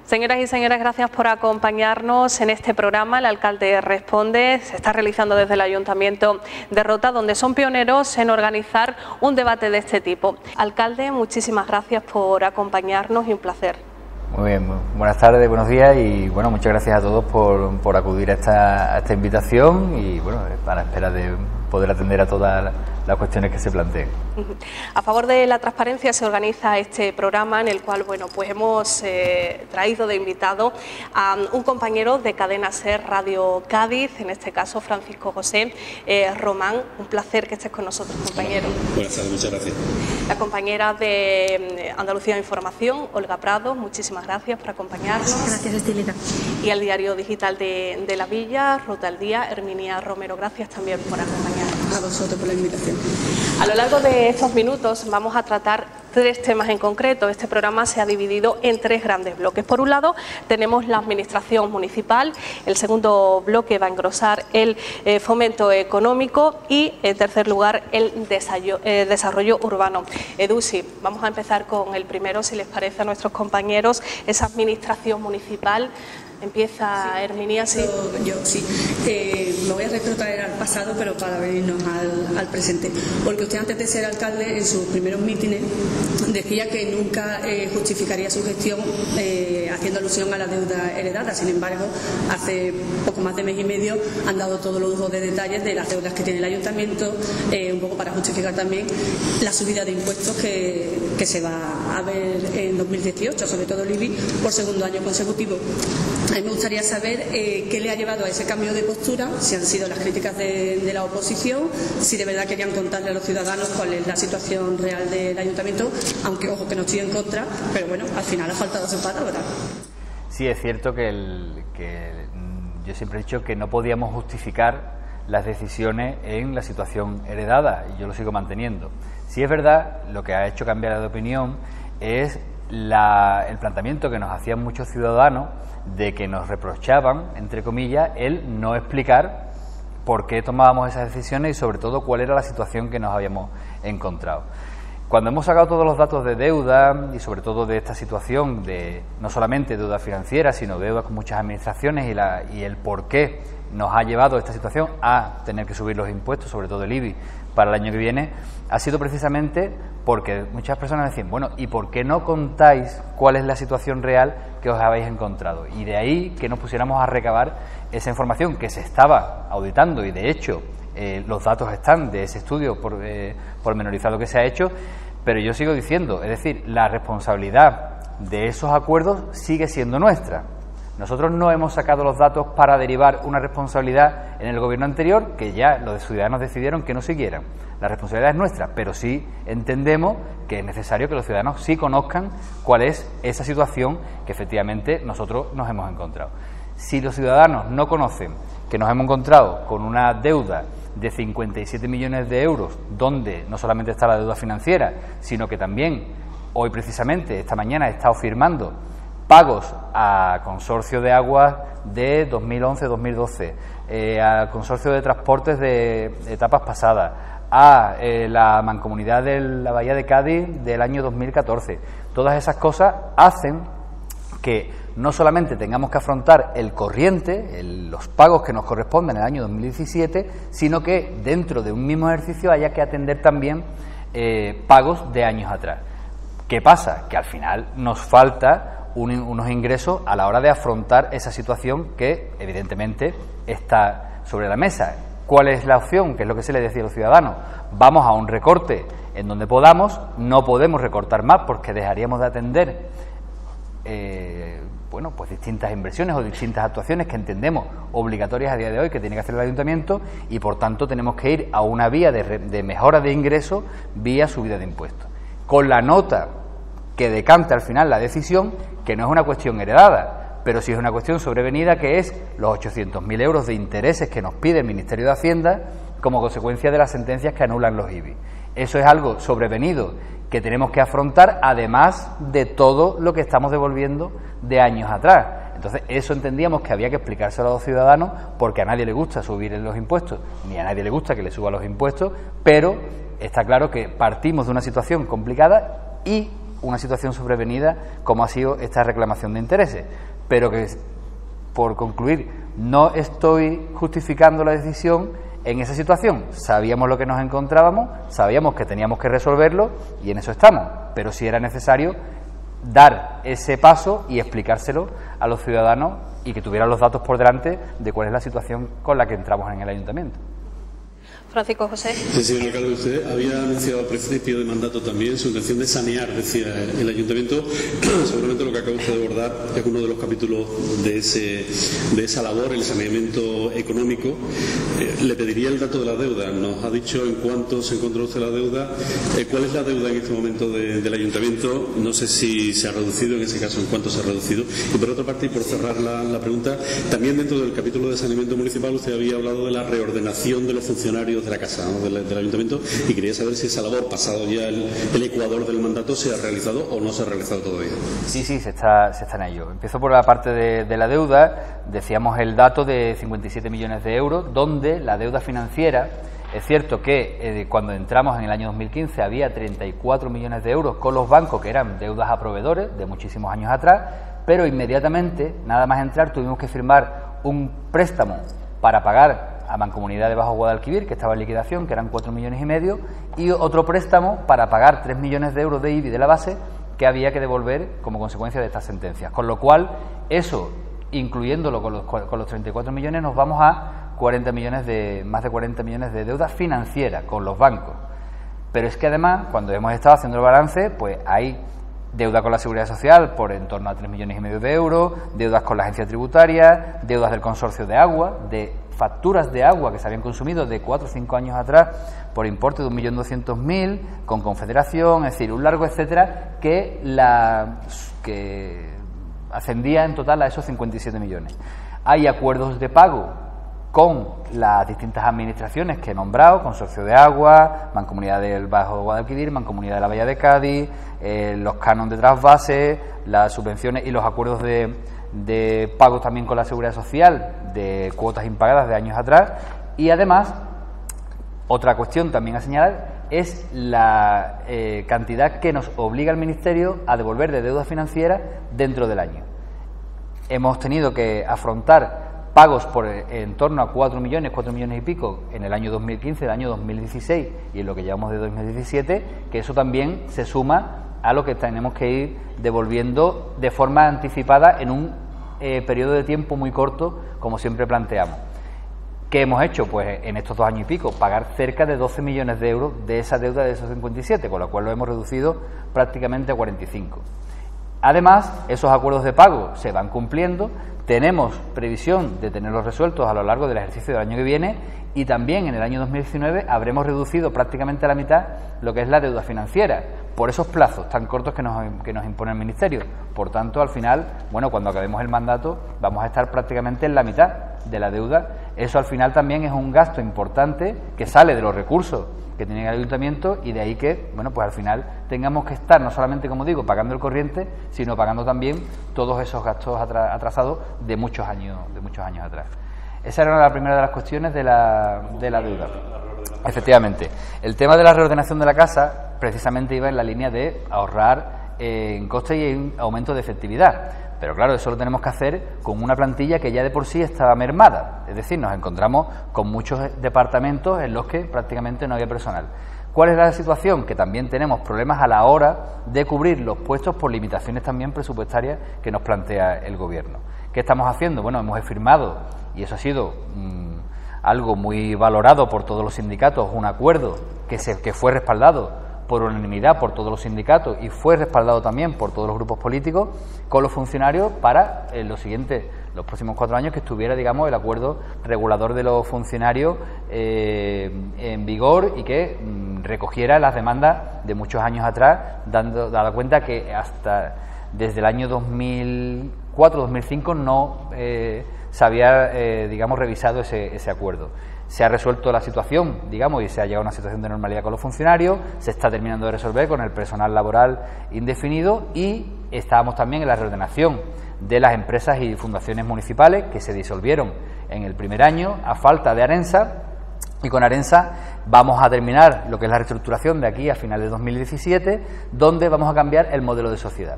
Señoras y señores, gracias por acompañarnos en este programa. El alcalde responde. Se está realizando desde el Ayuntamiento de Rota, donde son pioneros en organizar un debate de este tipo. Alcalde, muchísimas gracias por acompañarnos y un placer. Muy bien, buenas tardes, buenos días y bueno, muchas gracias a todos por acudir a esta invitación y bueno, para espera de poder atender a todas las cuestiones que se planteen. A favor de la transparencia se organiza este programa en el cual bueno, pues hemos traído de invitado a un compañero de Cadena SER Radio Cádiz, en este caso Francisco José Román. Un placer que estés con nosotros, compañero. Buenas tardes, muchas gracias. La compañera de Andalucía Información, Olga Prado, muchísimas gracias por acompañarnos. Gracias, Estilita. Y al Diario Digital de la Villa, Rota al Día, Herminia Romero, gracias también por acompañarnos. A vosotros por la invitación. A lo largo de estos minutos vamos a tratar tres temas en concreto. Este programa se ha dividido en tres grandes bloques. Por un lado tenemos la administración municipal, el segundo bloque va a engrosar el fomento económico y en tercer lugar el desarrollo urbano. Edusi, vamos a empezar con el primero, si les parece a nuestros compañeros, esa administración municipal. Empieza sí, Herminia, sí. Yo sí. Me voy a retrotraer al pasado, pero para venirnos al presente. Porque usted, antes de ser alcalde, en sus primeros mítines, decía que nunca justificaría su gestión haciendo alusión a la deuda heredada. Sin embargo, hace poco más de mes y medio han dado todos los lujos de detalles de las deudas que tiene el ayuntamiento, un poco para justificar también la subida de impuestos que se va a ver en 2018, sobre todo el IBI, por segundo año consecutivo. A mí me gustaría saber qué le ha llevado a ese cambio de postura, si han sido las críticas de la oposición, si de verdad querían contarle a los ciudadanos cuál es la situación real del ayuntamiento, aunque ojo que no estoy en contra, pero bueno, al final ha faltado su palabra. Sí, es cierto que yo siempre he dicho que no podíamos justificar las decisiones en la situación heredada y yo lo sigo manteniendo. Sí es verdad, lo que ha hecho cambiar de opinión es el planteamiento que nos hacían muchos ciudadanos de que nos reprochaban, entre comillas, el no explicar por qué tomábamos esas decisiones y sobre todo cuál era la situación que nos habíamos encontrado. Cuando hemos sacado todos los datos de deuda y sobre todo de esta situación de no solamente deuda financiera, sino deuda con muchas administraciones y el por qué nos ha llevado esta situación a tener que subir los impuestos, sobre todo el IBI, para el año que viene, ha sido precisamente porque muchas personas decían, bueno, ¿y por qué no contáis cuál es la situación real que os habéis encontrado? Y de ahí que nos pusiéramos a recabar esa información que se estaba auditando y de hecho los datos están de ese estudio pormenorizado que se ha hecho, pero yo sigo diciendo, es decir, la responsabilidad de esos acuerdos sigue siendo nuestra. Nosotros no hemos sacado los datos para derivar una responsabilidad en el gobierno anterior, que ya los ciudadanos decidieron que no siguieran. La responsabilidad es nuestra, pero sí entendemos que es necesario que los ciudadanos sí conozcan cuál es esa situación que efectivamente nosotros nos hemos encontrado. Si los ciudadanos no conocen que nos hemos encontrado con una deuda de 57 millones de euros, donde no solamente está la deuda financiera, sino que también hoy precisamente, esta mañana, he estado firmando pagos a consorcio de aguas de 2011-2012, al consorcio de transportes de etapas pasadas, a la mancomunidad de la Bahía de Cádiz del año 2014. Todas esas cosas hacen que no solamente tengamos que afrontar el corriente, los pagos que nos corresponden en el año 2017, sino que dentro de un mismo ejercicio haya que atender también pagos de años atrás. ¿Qué pasa? Que al final nos falta unos ingresos a la hora de afrontar esa situación que evidentemente está sobre la mesa. ¿Cuál es la opción? Que es lo que se le decía a los ciudadanos. Vamos a un recorte en donde podamos, no podemos recortar más porque dejaríamos de atender pues distintas inversiones o distintas actuaciones que entendemos obligatorias a día de hoy que tiene que hacer el ayuntamiento y por tanto tenemos que ir a una vía de mejora de ingresos vía subida de impuestos. Con la nota que decanta al final la decisión, que no es una cuestión heredada, pero sí es una cuestión sobrevenida, que es los 800.000 euros de intereses que nos pide el Ministerio de Hacienda como consecuencia de las sentencias que anulan los IBI. Eso es algo sobrevenido que tenemos que afrontar, además de todo lo que estamos devolviendo de años atrás. Entonces, eso entendíamos que había que explicárselo a los ciudadanos, porque a nadie le gusta subir los impuestos, ni a nadie le gusta que le suban los impuestos, pero está claro que partimos de una situación complicada y una situación sobrevenida como ha sido esta reclamación de intereses. Pero que, por concluir, no estoy justificando la decisión en esa situación. Sabíamos lo que nos encontrábamos, sabíamos que teníamos que resolverlo y en eso estamos, pero sí era necesario dar ese paso y explicárselo a los ciudadanos y que tuvieran los datos por delante de cuál es la situación con la que entramos en el ayuntamiento. Francisco José. Sí, señor alcalde, usted había anunciado al principio de mandato también su intención de sanear, decía el ayuntamiento. Seguramente lo que acaba usted de abordar es uno de los capítulos de esa labor, el saneamiento económico. Le pediría el dato de la deuda. Nos ha dicho en cuánto se encontró usted la deuda. ¿Cuál es la deuda en este momento del ayuntamiento? No sé si se ha reducido, en ese caso, en cuánto se ha reducido. Y por otra parte, y por cerrar la pregunta, también dentro del capítulo de saneamiento municipal usted había hablado de la reordenación de los funcionarios de la casa, ¿no?, del ayuntamiento, y quería saber si esa labor, pasado ya el ecuador del mandato, se ha realizado o no se ha realizado todavía. Sí, se está en ello. Empiezo por la parte de la deuda. Decíamos el dato de 57 millones de euros, donde la deuda financiera, es cierto que cuando entramos en el año 2015 había 34 millones de euros con los bancos, que eran deudas a proveedores de muchísimos años atrás, pero inmediatamente, nada más entrar, tuvimos que firmar un préstamo para pagar a Mancomunidad de Bajo Guadalquivir, que estaba en liquidación, que eran 4,5 millones, y otro préstamo para pagar 3 millones de euros de IBI de la base, que había que devolver como consecuencia de estas sentencias. Con lo cual, eso, incluyéndolo con los 34 millones, nos vamos a más de 40 millones de deuda financiera con los bancos. Pero es que además, cuando hemos estado haciendo el balance, pues hay deuda con la Seguridad Social por en torno a 3,5 millones de euros, deudas con la agencia tributaria, deudas del consorcio de agua, de facturas de agua que se habían consumido de 4 o 5 años atrás por importe de 1.200.000, con Confederación, es decir, un largo etcétera que ascendía en total a esos 57 millones. Hay acuerdos de pago con las distintas administraciones que he nombrado, Consorcio de Agua, Mancomunidad del Bajo Guadalquivir, Mancomunidad de la Bahía de Cádiz, los cánones de trasvase, las subvenciones y los acuerdos de pago también con la Seguridad Social de cuotas impagadas de años atrás. Y además, otra cuestión también a señalar es la cantidad que nos obliga el Ministerio a devolver de deuda financiera dentro del año. Hemos tenido que afrontar pagos por en torno a 4 millones y pico en el año 2015, el año 2016 y en lo que llevamos de 2017, que eso también se suma a lo que tenemos que ir devolviendo de forma anticipada en un periodo de tiempo muy corto, como siempre planteamos. ¿Qué hemos hecho? Pues en estos 2 años y pico, pagar cerca de 12 millones de euros de esa deuda de esos 57, con lo cual lo hemos reducido prácticamente a 45. Además, esos acuerdos de pago se van cumpliendo, tenemos previsión de tenerlos resueltos a lo largo del ejercicio del año que viene y también en el año 2019 habremos reducido prácticamente a la mitad lo que es la deuda financiera, por esos plazos tan cortos que nos impone el Ministerio. Por tanto, al final, bueno, cuando acabemos el mandato vamos a estar prácticamente en la mitad de la deuda. Eso al final también es un gasto importante que sale de los recursos que tiene el ayuntamiento y de ahí que, bueno, pues al final tengamos que estar no solamente, como digo, pagando el corriente, sino pagando también todos esos gastos atrasados de muchos años atrás. Esa era la primera de las cuestiones de la deuda. Efectivamente, el tema de la reordenación de la casa precisamente iba en la línea de ahorrar en coste y en aumento de efectividad. Pero claro, eso lo tenemos que hacer con una plantilla que ya de por sí estaba mermada. Es decir, nos encontramos con muchos departamentos en los que prácticamente no había personal. ¿Cuál es la situación? Que también tenemos problemas a la hora de cubrir los puestos por limitaciones también presupuestarias que nos plantea el Gobierno. ¿Qué estamos haciendo? Bueno, hemos firmado, y eso ha sido algo muy valorado por todos los sindicatos, un acuerdo que fue respaldado por unanimidad por todos los sindicatos y fue respaldado también por todos los grupos políticos con los funcionarios para los próximos 4 años que estuviera, digamos, el acuerdo regulador de los funcionarios en vigor y que recogiera las demandas de muchos años atrás, dando cuenta que hasta desde el año 2004-2005 no se había, digamos, revisado ese acuerdo. Se ha resuelto la situación, digamos, y se ha llegado a una situación de normalidad con los funcionarios, se está terminando de resolver con el personal laboral indefinido y estábamos también en la reordenación de las empresas y fundaciones municipales que se disolvieron en el primer año a falta de Arensa Y con Arensa vamos a terminar lo que es la reestructuración de aquí a finales de 2017, donde vamos a cambiar el modelo de sociedad.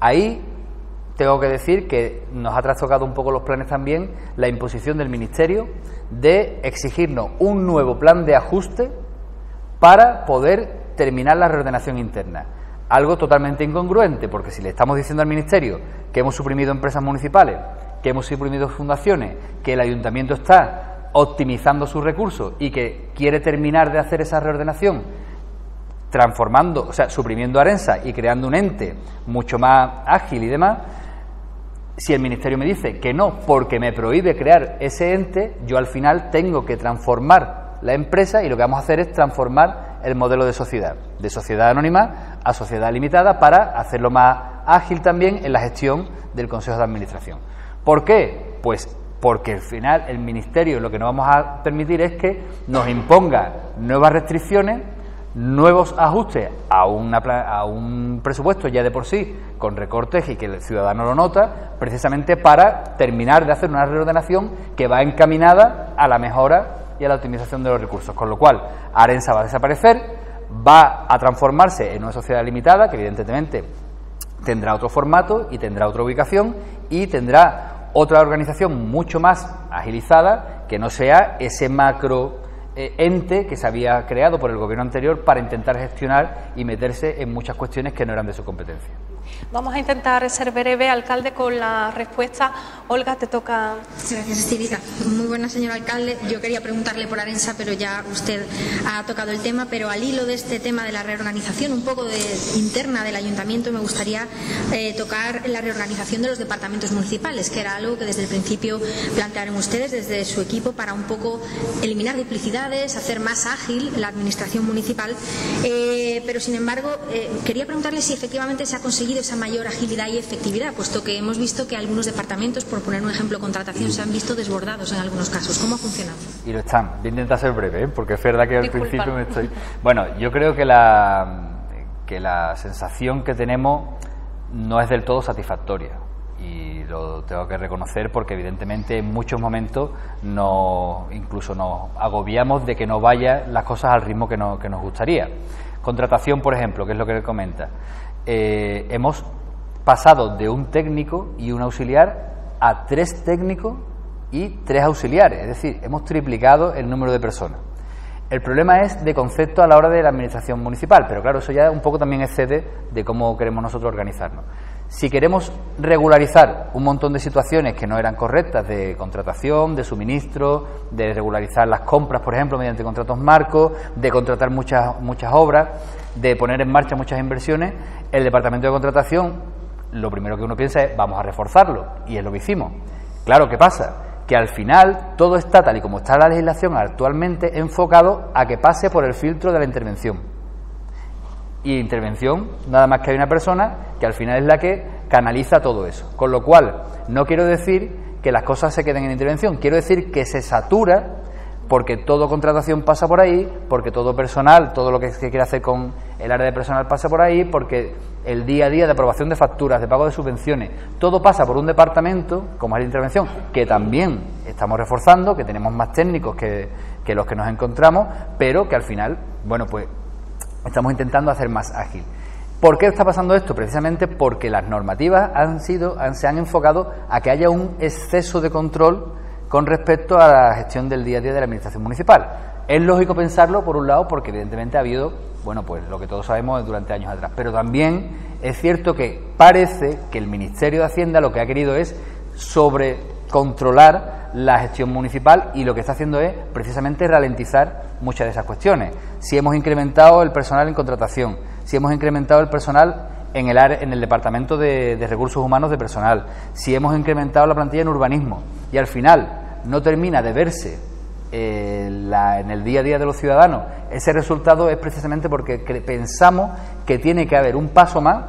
Ahí tengo que decir que nos ha trastocado un poco los planes también la imposición del Ministerio de exigirnos un nuevo plan de ajuste para poder terminar la reordenación interna. Algo totalmente incongruente, porque si le estamos diciendo al Ministerio que hemos suprimido empresas municipales, que hemos suprimido fundaciones, que el Ayuntamiento está optimizando sus recursos y que quiere terminar de hacer esa reordenación transformando, o sea, suprimiendo Arensa y creando un ente mucho más ágil y demás, si el Ministerio me dice que no, porque me prohíbe crear ese ente, yo al final tengo que transformar la empresa y lo que vamos a hacer es transformar el modelo de sociedad anónima a sociedad limitada para hacerlo más ágil también en la gestión del Consejo de Administración. ¿Por qué? Pues porque al final el Ministerio lo que no vamos a permitir es que nos imponga nuevas restricciones, nuevos ajustes a un presupuesto ya de por sí con recortes y que el ciudadano lo nota, precisamente para terminar de hacer una reordenación que va encaminada a la mejora y a la optimización de los recursos, con lo cual Arensa va a desaparecer, va a transformarse en una sociedad limitada que evidentemente tendrá otro formato y tendrá otra ubicación y tendrá otra organización mucho más agilizada, que no sea ese macro ente que se había creado por el gobierno anterior para intentar gestionar y meterse en muchas cuestiones que no eran de su competencia. Vamos a intentar ser breve, alcalde, con la respuesta. Olga, te toca. Gracias, Estírica. Muy buena, señor alcalde. Yo quería preguntarle por Arensa, pero ya usted ha tocado el tema. Pero al hilo de este tema de la reorganización un poco interna del ayuntamiento, me gustaría tocar la reorganización de los departamentos municipales, que era algo que desde el principio plantearon ustedes desde su equipo para un poco eliminar duplicidades, hacer más ágil la administración municipal. Pero sin embargo, quería preguntarle si efectivamente se ha conseguido esa mayor agilidad y efectividad, puesto que hemos visto que algunos departamentos, por poner un ejemplo, contratación, se han visto desbordados en algunos casos. ¿Cómo ha funcionado? Y lo están. Voy a intentar ser breve, porque es verdad que al principio me estoy... Bueno, yo creo que la sensación que tenemos no es del todo satisfactoria. Y lo tengo que reconocer porque evidentemente en muchos momentos incluso nos agobiamos de que no vayan las cosas al ritmo que nos gustaría. Contratación, por ejemplo, que es lo que él comenta. Hemos pasado de un técnico y un auxiliar a 3 técnicos y 3 auxiliares, es decir, hemos triplicado el número de personas. El problema es de concepto a la hora de la administración municipal, pero claro, eso ya un poco también excede de cómo queremos nosotros organizarnos. Si queremos regularizar un montón de situaciones que no eran correctas de contratación, de suministro, de regularizar las compras, por ejemplo, mediante contratos marcos, de contratar muchas obras, de poner en marcha muchas inversiones, el departamento de contratación, lo primero que uno piensa es vamos a reforzarlo, y es lo que hicimos. Claro, ¿qué pasa? Que al final todo está tal y como está la legislación actualmente enfocado a que pase por el filtro de la intervención. Y intervención, nada más que hay una persona que al final es la que canaliza todo eso. Con lo cual, no quiero decir que las cosas se queden en intervención, quiero decir que se satura porque todo contratación pasa por ahí, porque todo personal, todo lo que se quiere hacer con el área de personal pasa por ahí, porque el día a día de aprobación de facturas, de pago de subvenciones, todo pasa por un departamento, como es la intervención, que también estamos reforzando, que tenemos más técnicos que los que nos encontramos, pero que al final, bueno, pues estamos intentando hacer más ágil. ¿Por qué está pasando esto? Precisamente porque las normativas se han enfocado a que haya un exceso de control con respecto a la gestión del día a día de la administración municipal. Es lógico pensarlo, por un lado, porque evidentemente ha habido, bueno, pues lo que todos sabemos durante años atrás, pero también es cierto que parece que el Ministerio de Hacienda lo que ha querido es sobrecontrolar la gestión municipal y lo que está haciendo es precisamente ralentizar muchas de esas cuestiones. Si hemos incrementado el personal en contratación, si hemos incrementado el personal en el Departamento de Recursos Humanos de Personal, si hemos incrementado la plantilla en urbanismo y al final no termina de verse en el día a día de los ciudadanos, ese resultado es precisamente porque pensamos que tiene que haber un paso más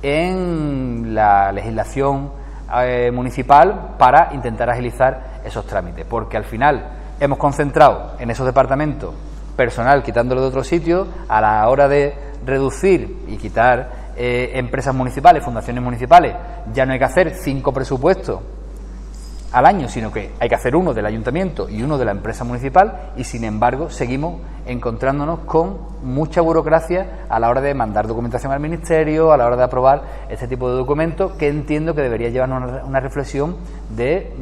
en la legislación municipal para intentar agilizar esos trámites, porque al final hemos concentrado en esos departamentos personal quitándolo de otro sitio, a la hora de reducir y quitar empresas municipales, fundaciones municipales, ya no hay que hacer 5 presupuestos al año, sino que hay que hacer uno del ayuntamiento y uno de la empresa municipal, y sin embargo seguimos encontrándonos con mucha burocracia a la hora de mandar documentación al ministerio, a la hora de aprobar este tipo de documentos, que entiendo que debería llevarnos una reflexión de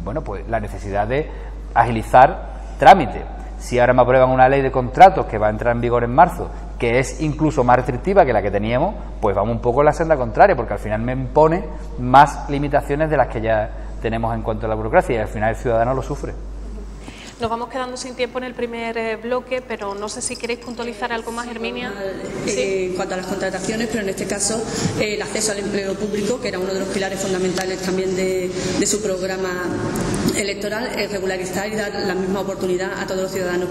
bueno, pues la necesidad de agilizar trámites. Si ahora me aprueban una ley de contratos que va a entrar en vigor en marzo, que es incluso más restrictiva que la que teníamos, pues vamos un poco en la senda contraria, porque al final me impone más limitaciones de las que ya tenemos en cuanto a la burocracia, y al final el ciudadano lo sufre. Nos vamos quedando sin tiempo en el primer bloque, pero no sé si queréis puntualizar algo más, Herminia. Sí. En cuanto a las contrataciones, pero en este caso el acceso al empleo público, que era uno de los pilares fundamentales también de su programa electoral, regularizar y dar la misma oportunidad a todos los ciudadanos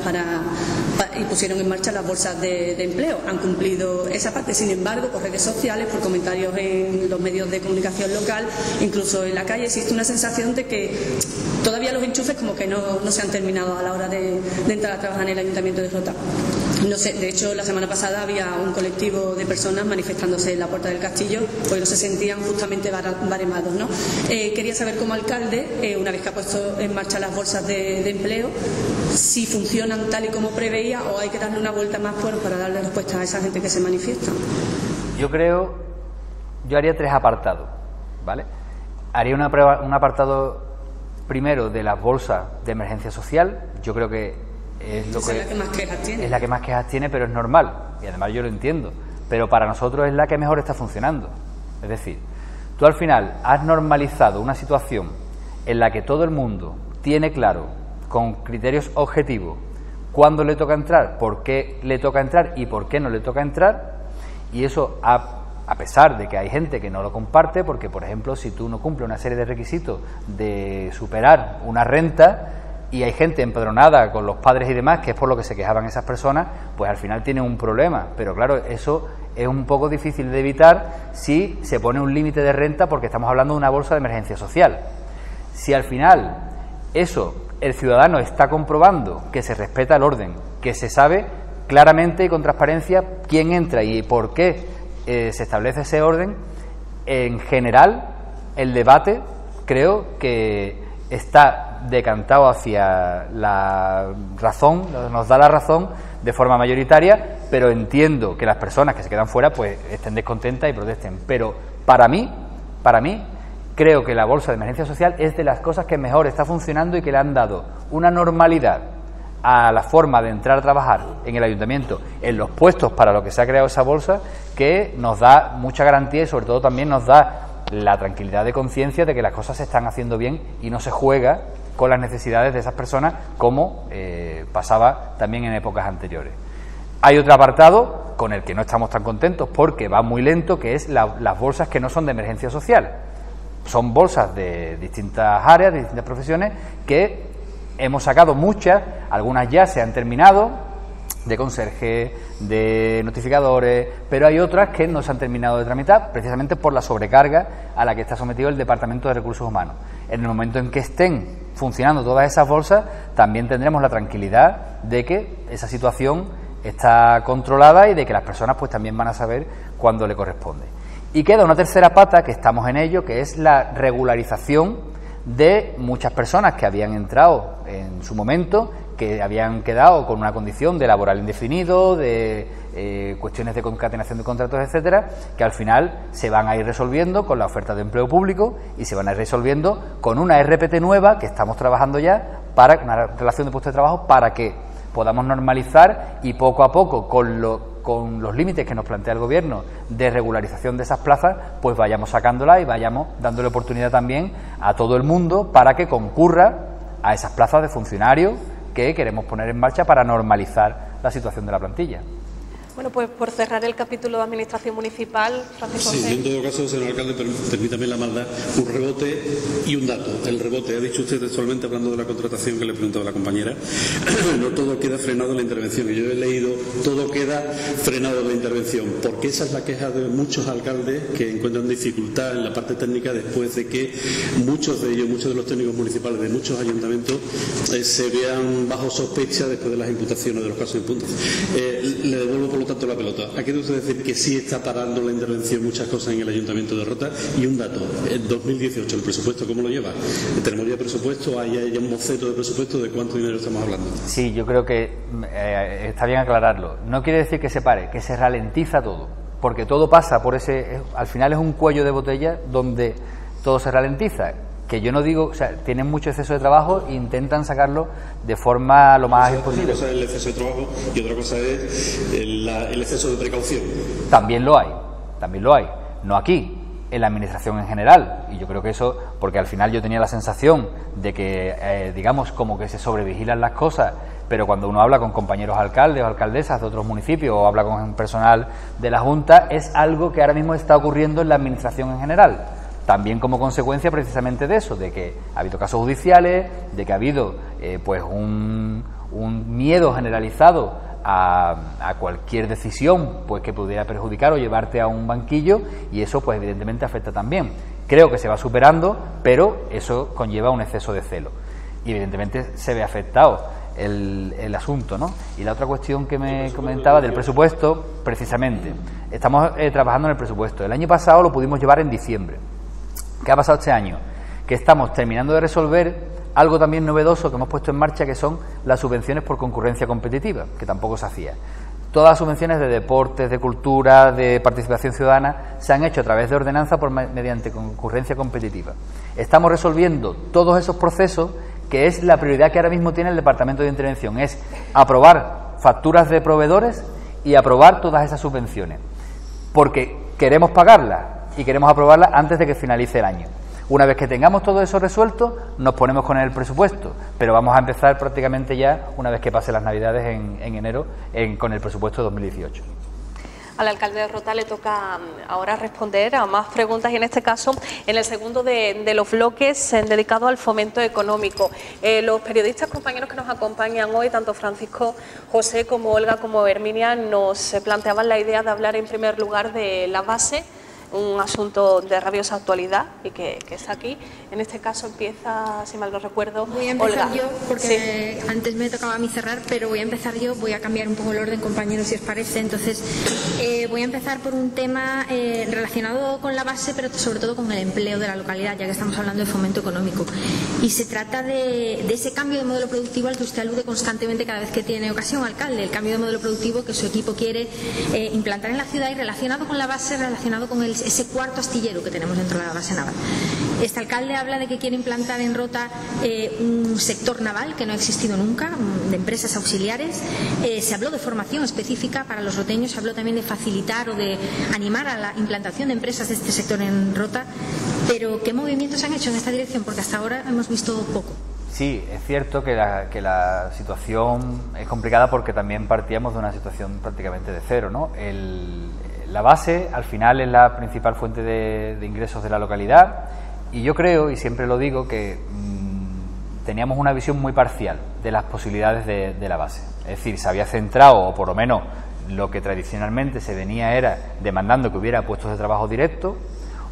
y pusieron en marcha las bolsas de empleo. Han cumplido esa parte, sin embargo, por redes sociales, por comentarios en los medios de comunicación local, incluso en la calle, existe una sensación de que todavía los enchufes como que no se han terminado a la hora de entrar a trabajar en el Ayuntamiento de Rota. No sé, de hecho, la semana pasada había un colectivo de personas manifestándose en la Puerta del Castillo porque no se sentían justamente baremados, ¿no? Quería saber como alcalde, una vez que ha puesto en marcha las bolsas de empleo, si funcionan tal y como preveía o hay que darle una vuelta más para darle respuesta a esa gente que se manifiesta. Yo haría 3 apartados, ¿vale? Haría un apartado primero de las bolsas de emergencia social. Yo creo que es la que más quejas tiene. Es la que más quejas tiene, pero es normal, y además yo lo entiendo, pero para nosotros es la que mejor está funcionando. Es decir, tú al final has normalizado una situación en la que todo el mundo tiene claro, con criterios objetivos, cuándo le toca entrar, por qué le toca entrar y por qué no le toca entrar, y eso a pesar de que hay gente que no lo comparte, porque por ejemplo si tú no cumples una serie de requisitos de superar una renta, y hay gente empadronada con los padres y demás, que es por lo que se quejaban esas personas, pues al final tienen un problema. Pero claro, eso es un poco difícil de evitar si se pone un límite de renta, porque estamos hablando de una bolsa de emergencia social. Si al final eso el ciudadano está comprobando que se respeta el orden, que se sabe claramente y con transparencia quién entra y por qué se establece ese orden, en general el debate creo que está decantado hacia la razón, nos da la razón de forma mayoritaria, pero entiendo que las personas que se quedan fuera pues estén descontentas y protesten. Pero para mí, creo que la bolsa de emergencia social es de las cosas que mejor está funcionando y que le han dado una normalidad a la forma de entrar a trabajar en el ayuntamiento, en los puestos para lo que se ha creado esa bolsa, que nos da mucha garantía y sobre todo también nos da la tranquilidad de conciencia de que las cosas se están haciendo bien y no se juega con las necesidades de esas personas como pasaba también en épocas anteriores. Hay otro apartado con el que no estamos tan contentos porque va muy lento, que es las bolsas que no son de emergencia social. Son bolsas de distintas áreas, de distintas profesiones, que hemos sacado muchas, algunas ya se han terminado, de conserje, de notificadores, pero hay otras que no se han terminado de tramitar precisamente por la sobrecarga a la que está sometido el Departamento de Recursos Humanos. En el momento en que estén funcionando todas esas bolsas, también tendremos la tranquilidad de que esa situación está controlada y de que las personas pues también van a saber cuándo le corresponde. Y queda una tercera pata, que estamos en ello, que es la regularización de muchas personas que habían entrado en su momento, que habían quedado con una condición de laboral indefinido, de cuestiones de concatenación de contratos, etcétera, que al final se van a ir resolviendo con la oferta de empleo público y se van a ir resolviendo con una RPT nueva que estamos trabajando ya, para una relación de puestos de trabajo, para que podamos normalizar y poco a poco, con los límites que nos plantea el Gobierno de regularización de esas plazas, pues vayamos sacándolas y vayamos dándole oportunidad también a todo el mundo para que concurra a esas plazas de funcionarios que queremos poner en marcha para normalizar la situación de la plantilla. Bueno, pues por cerrar el capítulo de Administración Municipal, Francisco José. Sí, en todo caso, señor alcalde, permítame la maldad, un rebote y un dato. El rebote, ha dicho usted textualmente, hablando de la contratación que le preguntaba la compañera, no todo queda frenado en la intervención. Y yo he leído, todo queda frenado en la intervención, porque esa es la queja de muchos alcaldes que encuentran dificultad en la parte técnica después de que muchos de los técnicos municipales de muchos ayuntamientos se vean bajo sospecha después de las imputaciones de los casos de puntos. Le devuelvo por lo tanto la pelota. ¿A qué usted decir que sí está parando la intervención muchas cosas en el Ayuntamiento de Rota? Y un dato, en 2018, ¿el presupuesto cómo lo lleva? ¿Tenemos ya presupuesto? ¿Hay ya un boceto de presupuesto? ¿De cuánto dinero estamos hablando? Sí, yo creo que está bien aclararlo. No quiere decir que se pare, que se ralentiza todo, porque todo pasa por ese... Al final es un cuello de botella donde todo se ralentiza. Que yo no digo, o sea, tienen mucho exceso de trabajo e intentan sacarlo de forma lo más ágil posible. Una cosa es el exceso de trabajo y otra cosa es el exceso de precaución. También lo hay, no aquí, en la administración en general, y yo creo que eso, porque al final yo tenía la sensación de que, digamos, como que se sobrevigilan las cosas, pero cuando uno habla con compañeros alcaldes o alcaldesas de otros municipios o habla con personal de la Junta, es algo que ahora mismo está ocurriendo en la administración en general. También como consecuencia precisamente de eso, de que ha habido casos judiciales, de que ha habido pues un miedo generalizado a cualquier decisión pues que pudiera perjudicar o llevarte a un banquillo, y eso pues evidentemente afecta también. Creo que se va superando, pero eso conlleva un exceso de celo y evidentemente se ve afectado el asunto, ¿no? Y la otra cuestión que me comentaba del presupuesto, precisamente, estamos trabajando en el presupuesto. El año pasado lo pudimos llevar en diciembre. ¿Qué ha pasado este año? Que estamos terminando de resolver algo también novedoso que hemos puesto en marcha, que son las subvenciones por concurrencia competitiva, que tampoco se hacía. Todas las subvenciones de deportes, de cultura, de participación ciudadana, se han hecho a través de ordenanza mediante concurrencia competitiva. Estamos resolviendo todos esos procesos, que es la prioridad que ahora mismo tiene el Departamento de Intervención, es aprobar facturas de proveedores y aprobar todas esas subvenciones, porque queremos pagarlas y queremos aprobarla antes de que finalice el año. Una vez que tengamos todo eso resuelto, nos ponemos con el presupuesto, pero vamos a empezar prácticamente ya, una vez que pasen las Navidades en enero, con el presupuesto de 2018. Al alcalde de Rota le toca ahora responder a más preguntas, y en este caso, en el segundo de los bloques dedicado al fomento económico. Los periodistas compañeros que nos acompañan hoy, tanto Francisco, José como Olga como Herminia, nos planteaban la idea de hablar en primer lugar de la base, un asunto de rabiosa actualidad y que está aquí. En este caso empieza, si mal no recuerdo, voy a empezar Olga. Yo, porque sí, antes me tocaba a mí cerrar, pero voy a empezar yo, voy a cambiar un poco el orden, compañeros, si os parece. Entonces, voy a empezar por un tema relacionado con la base, pero sobre todo con el empleo de la localidad, ya que estamos hablando de fomento económico. Y se trata de ese cambio de modelo productivo al que usted alude constantemente cada vez que tiene ocasión, alcalde, el cambio de modelo productivo que su equipo quiere implantar en la ciudad, y relacionado con la base, relacionado con ese cuarto astillero que tenemos dentro de la base naval. Este alcalde habla de que quiere implantar en Rota un sector naval que no ha existido nunca, de empresas auxiliares. Se habló de formación específica para los roteños, se habló también de facilitar o de animar a la implantación de empresas de este sector en Rota. Pero ¿qué movimientos se han hecho en esta dirección? Porque hasta ahora hemos visto poco. Sí, es cierto que la situación es complicada, porque también partíamos de una situación prácticamente de cero, ¿no? La base, al final, es la principal fuente de ingresos de la localidad, y yo creo, y siempre lo digo, que teníamos una visión muy parcial de las posibilidades de la base. Es decir, se había centrado, o por lo menos lo que tradicionalmente se venía era demandando que hubiera puestos de trabajo directos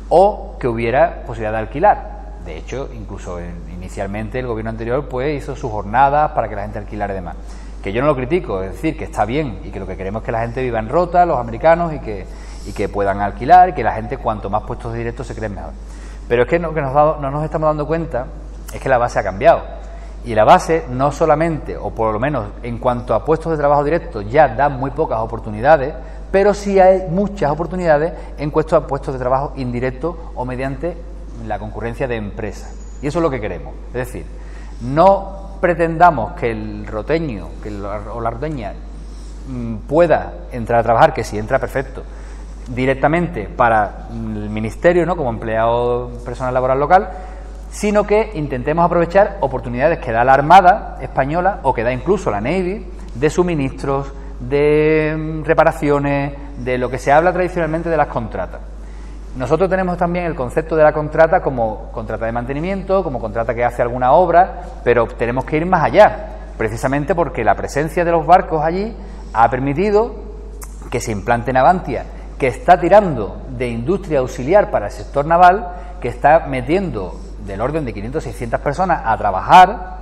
o que hubiera posibilidad de alquilar. De hecho, incluso inicialmente el gobierno anterior pues hizo sus jornadas para que la gente alquilara y demás. Que yo no lo critico, es decir, que está bien y que lo que queremos es que la gente viva en Rota, los americanos, y que puedan alquilar, y que la gente, cuanto más puestos directos, se creen mejor. Pero es que no nos estamos dando cuenta es que la base ha cambiado. Y la base no solamente, o por lo menos en cuanto a puestos de trabajo directos, ya da muy pocas oportunidades, pero sí hay muchas oportunidades en cuanto a puestos de trabajo indirectos o mediante la concurrencia de empresas. Y eso es lo que queremos. Es decir, no pretendamos que el roteño o la roteña pueda entrar a trabajar, que si entra, perfecto, directamente para el ministerio, ¿no?, como empleado personal laboral local, sino que intentemos aprovechar oportunidades que da la Armada Española o que da incluso la Navy, de suministros, de reparaciones, de lo que se habla tradicionalmente de las contratas. Nosotros tenemos también el concepto de la contrata como contrata de mantenimiento, como contrata que hace alguna obra, pero tenemos que ir más allá, precisamente porque la presencia de los barcos allí ha permitido que se implante Navantia, que está tirando de industria auxiliar para el sector naval, que está metiendo del orden de 500 o 600 personas a trabajar,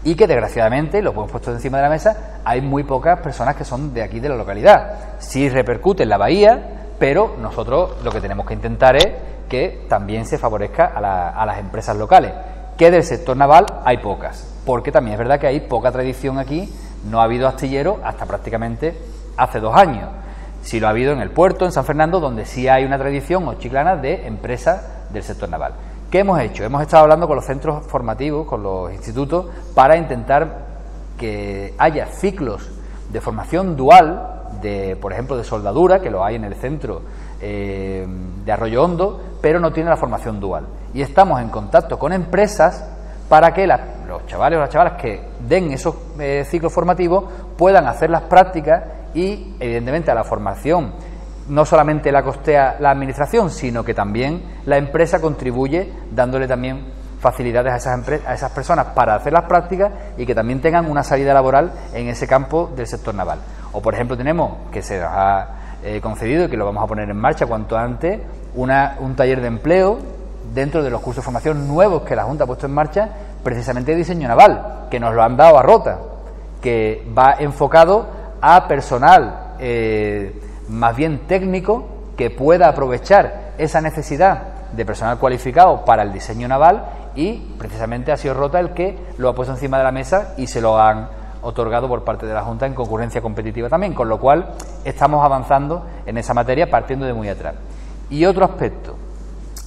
y que desgraciadamente, lo hemos puesto encima de la mesa, hay muy pocas personas que son de aquí de la localidad. Sí repercute en la bahía, pero nosotros lo que tenemos que intentar es que también se favorezca a las empresas locales, que del sector naval hay pocas, porque también es verdad que hay poca tradición aquí, no ha habido astillero hasta prácticamente hace 2 años. Sí lo ha habido en el puerto, en San Fernando, donde sí hay una tradición o chiclana de empresas del sector naval. ¿Qué hemos hecho? Hemos estado hablando con los centros formativos, con los institutos, para intentar que haya ciclos de formación dual, por ejemplo, de soldadura, que lo hay en el centro de Arroyo Hondo, pero no tiene la formación dual. Y estamos en contacto con empresas para que los chavales o las chavalas que den esos ciclos formativos puedan hacer las prácticas y, evidentemente, a la formación no solamente la costea la administración, sino que también la empresa contribuye dándole también facilidades a esas personas para hacer las prácticas y que también tengan una salida laboral en ese campo del sector naval. O, por ejemplo, tenemos, que se nos ha concedido y que lo vamos a poner en marcha cuanto antes, un taller de empleo dentro de los cursos de formación nuevos que la Junta ha puesto en marcha, precisamente de diseño naval, que nos lo han dado a Rota, que va enfocado a personal más bien técnico, que pueda aprovechar esa necesidad de personal cualificado para el diseño naval, y precisamente ha sido Rota el que lo ha puesto encima de la mesa y se lo han otorgado por parte de la Junta en concurrencia competitiva también, con lo cual estamos avanzando en esa materia partiendo de muy atrás. Y otro aspecto,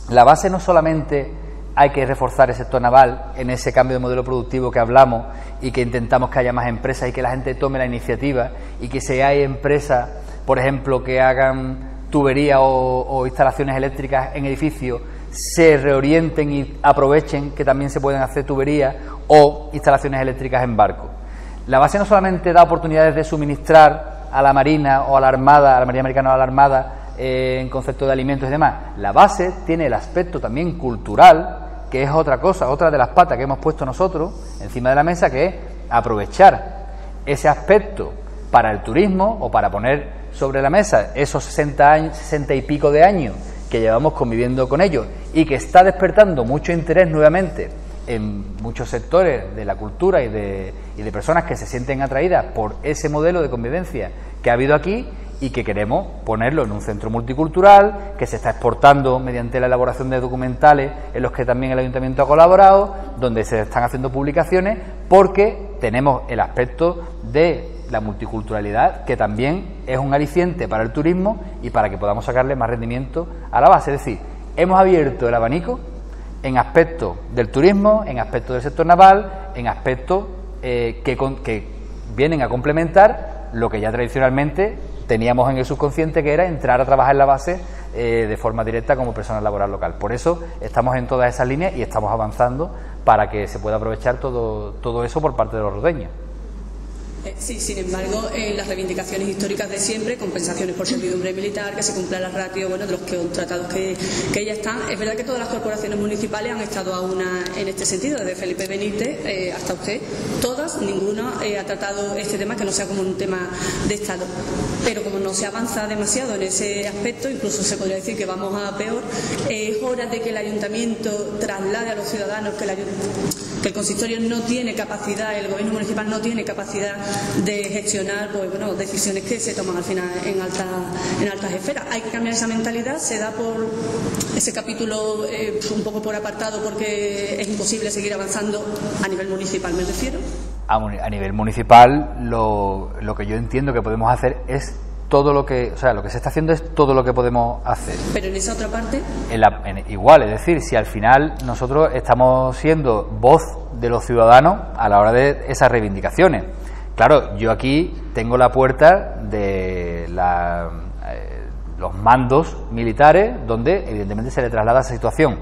la base no solamente hay que reforzar el sector naval en ese cambio de modelo productivo que hablamos y que intentamos que haya más empresas y que la gente tome la iniciativa y que si hay empresas, por ejemplo, que hagan tuberías o instalaciones eléctricas en edificios, se reorienten y aprovechen que también se pueden hacer tuberías o instalaciones eléctricas en barco. La base no solamente da oportunidades de suministrar a la Marina o a la Armada, a la Marina Americana o a la Armada en concepto de alimentos y demás, la base tiene el aspecto también cultural, que es otra cosa, otra de las patas que hemos puesto nosotros encima de la mesa, que es aprovechar ese aspecto para el turismo o para poner sobre la mesa esos 60 y pico de años que llevamos conviviendo con ellos y que está despertando mucho interés nuevamente en muchos sectores de la cultura y de personas que se sienten atraídas por ese modelo de convivencia que ha habido aquí y que queremos ponerlo en un centro multicultural, que se está exportando mediante la elaboración de documentales en los que también el Ayuntamiento ha colaborado, donde se están haciendo publicaciones, porque tenemos el aspecto de la multiculturalidad, que también es un aliciente para el turismo y para que podamos sacarle más rendimiento a la base. Es decir, hemos abierto el abanico en aspectos del turismo, en aspectos del sector naval, en aspectos que vienen a complementar lo que ya tradicionalmente teníamos en el subconsciente, que era entrar a trabajar en la base de forma directa como personal laboral local. Por eso estamos en todas esas líneas y estamos avanzando para que se pueda aprovechar todo eso por parte de los rodeños. Sí, sin embargo, las reivindicaciones históricas de siempre, compensaciones por servidumbre militar, que se cumpla la ratio, de los contratados que ya están. Es verdad que todas las corporaciones municipales han estado a una en este sentido, desde Felipe Benítez hasta usted, todas, ninguna ha tratado este tema que no sea como un tema de Estado. Pero como no se avanza demasiado en ese aspecto, incluso se podría decir que vamos a peor, es hora de que el Ayuntamiento traslade a los ciudadanos que el consistorio no tiene capacidad, el gobierno municipal no tiene capacidad de gestionar decisiones que se toman al final en altas esferas. Hay que cambiar esa mentalidad, se da por ese capítulo un poco por apartado, porque es imposible seguir avanzando a nivel municipal, me refiero. A nivel municipal lo que yo entiendo que podemos hacer es todo lo que, lo que se está haciendo es todo lo que podemos hacer. Pero en esa otra parte. Igual, es decir, si al final nosotros estamos siendo voz de los ciudadanos a la hora de esas reivindicaciones. Claro, yo aquí tengo la puerta de los mandos militares, donde evidentemente se le traslada esa situación.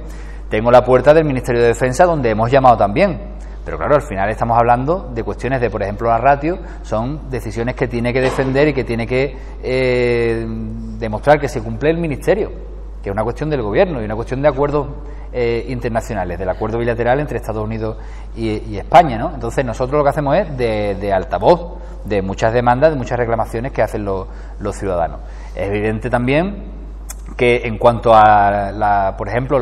Tengo la puerta del Ministerio de Defensa, donde hemos llamado también. Pero claro, al final estamos hablando de cuestiones de, por ejemplo, la ratio, son decisiones que tiene que defender y que tiene que demostrar que se cumple el Ministerio, que es una cuestión del Gobierno y una cuestión de acuerdos internacionales, del acuerdo bilateral entre Estados Unidos y España, ¿no? Entonces nosotros lo que hacemos es de altavoz de muchas demandas, de muchas reclamaciones que hacen los ciudadanos. Es evidente también que en cuanto a por ejemplo,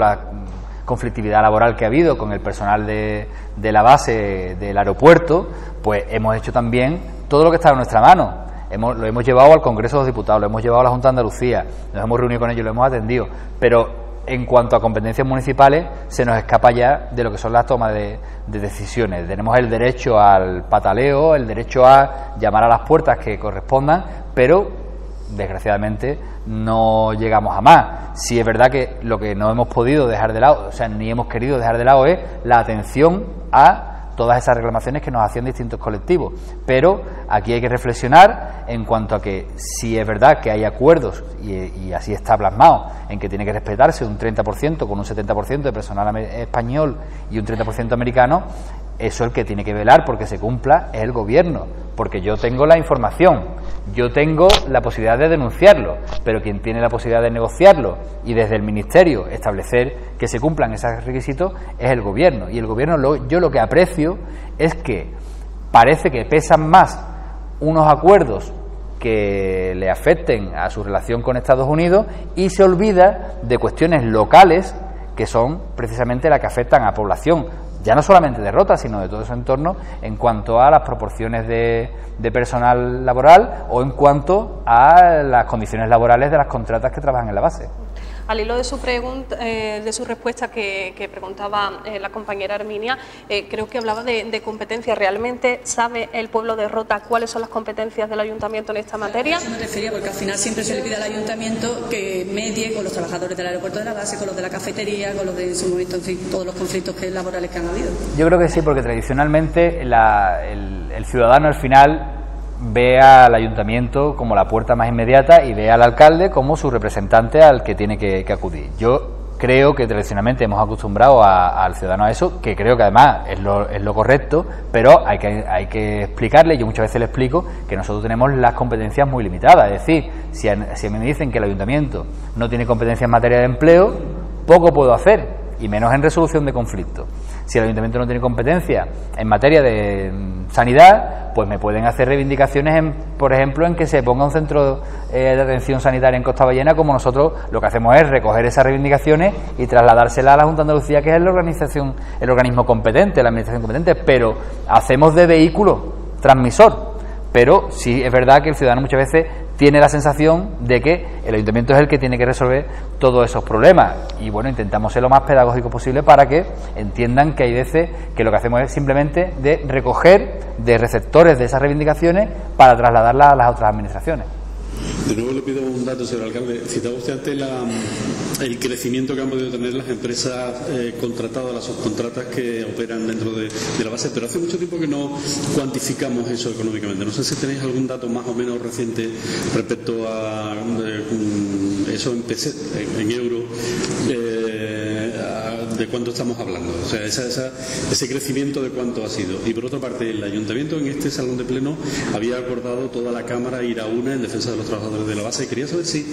conflictividad laboral que ha habido con el personal de la base del aeropuerto, pues hemos hecho también todo lo que está en nuestra mano. Lo hemos llevado al Congreso de los Diputados, lo hemos llevado a la Junta de Andalucía, nos hemos reunido con ellos, lo hemos atendido, pero en cuanto a competencias municipales se nos escapa ya de lo que son las tomas de decisiones. Tenemos el derecho al pataleo, el derecho a llamar a las puertas que correspondan, pero desgraciadamente no llegamos a más. Sí es verdad que lo que no hemos podido dejar de lado, o sea, ni hemos querido dejar de lado, es la atención a todas esas reclamaciones que nos hacían distintos colectivos, pero aquí hay que reflexionar en cuanto a que si es verdad que hay acuerdos y así está plasmado en que tiene que respetarse un 30% con un 70% de personal español y un 30% americano, eso el que tiene que velar porque se cumpla es el gobierno, porque yo tengo la información, yo tengo la posibilidad de denunciarlo, pero quien tiene la posibilidad de negociarlo y desde el Ministerio establecer que se cumplan esos requisitos es el gobierno. Y el gobierno, yo lo que aprecio es que parece que pesan más unos acuerdos que le afecten a su relación con Estados Unidos y se olvida de cuestiones locales que son precisamente las que afectan a población, ya no solamente de Rota, sino de todo su entorno, en cuanto a las proporciones de personal laboral o en cuanto a las condiciones laborales de las contratas que trabajan en la base. Al hilo de su pregunta, de su respuesta que preguntaba la compañera Herminia, creo que hablaba de competencias. ¿Realmente sabe el pueblo de Rota cuáles son las competencias del ayuntamiento en esta materia? A eso me refería, porque al final siempre se le pide al ayuntamiento que medie con los trabajadores del aeropuerto de la base, con los de la cafetería, con los de en su momento, en fin, todos los conflictos laborales que han habido. Yo creo que sí, porque tradicionalmente el ciudadano al final ve al ayuntamiento como la puerta más inmediata y ve al alcalde como su representante al que tiene que acudir. Yo creo que tradicionalmente hemos acostumbrado al ciudadano a eso, que creo que además es lo correcto, pero hay que explicarle, yo muchas veces le explico que nosotros tenemos las competencias muy limitadas. Es decir, si a mí me dicen que el ayuntamiento no tiene competencia en materia de empleo, poco puedo hacer, y menos en resolución de conflictos. Si el ayuntamiento no tiene competencia en materia de sanidad, pues me pueden hacer reivindicaciones, por ejemplo, en que se ponga un centro de atención sanitaria en Costa Ballena, como nosotros lo que hacemos es recoger esas reivindicaciones y trasladárselas a la Junta de Andalucía, que es el organismo competente, la administración competente, pero hacemos de vehículo transmisor. Pero sí es verdad que el ciudadano muchas veces tiene la sensación de que el ayuntamiento es el que tiene que resolver todos esos problemas, y bueno, intentamos ser lo más pedagógico posible para que entiendan que hay veces que lo que hacemos es simplemente de recoger de receptores de esas reivindicaciones para trasladarlas a las otras administraciones. De nuevo le pido un dato, señor alcalde. Citaba usted antes el crecimiento que han podido tener las empresas contratadas, las subcontratas que operan dentro de la base, pero hace mucho tiempo que no cuantificamos eso económicamente. No sé si tenéis algún dato más o menos reciente respecto a eso en euros, de cuánto estamos hablando, o sea, ese crecimiento de cuánto ha sido. Y por otra parte, el ayuntamiento en este salón de pleno había acordado toda la Cámara ir a una en defensa de los trabajadores de la base, y quería saber si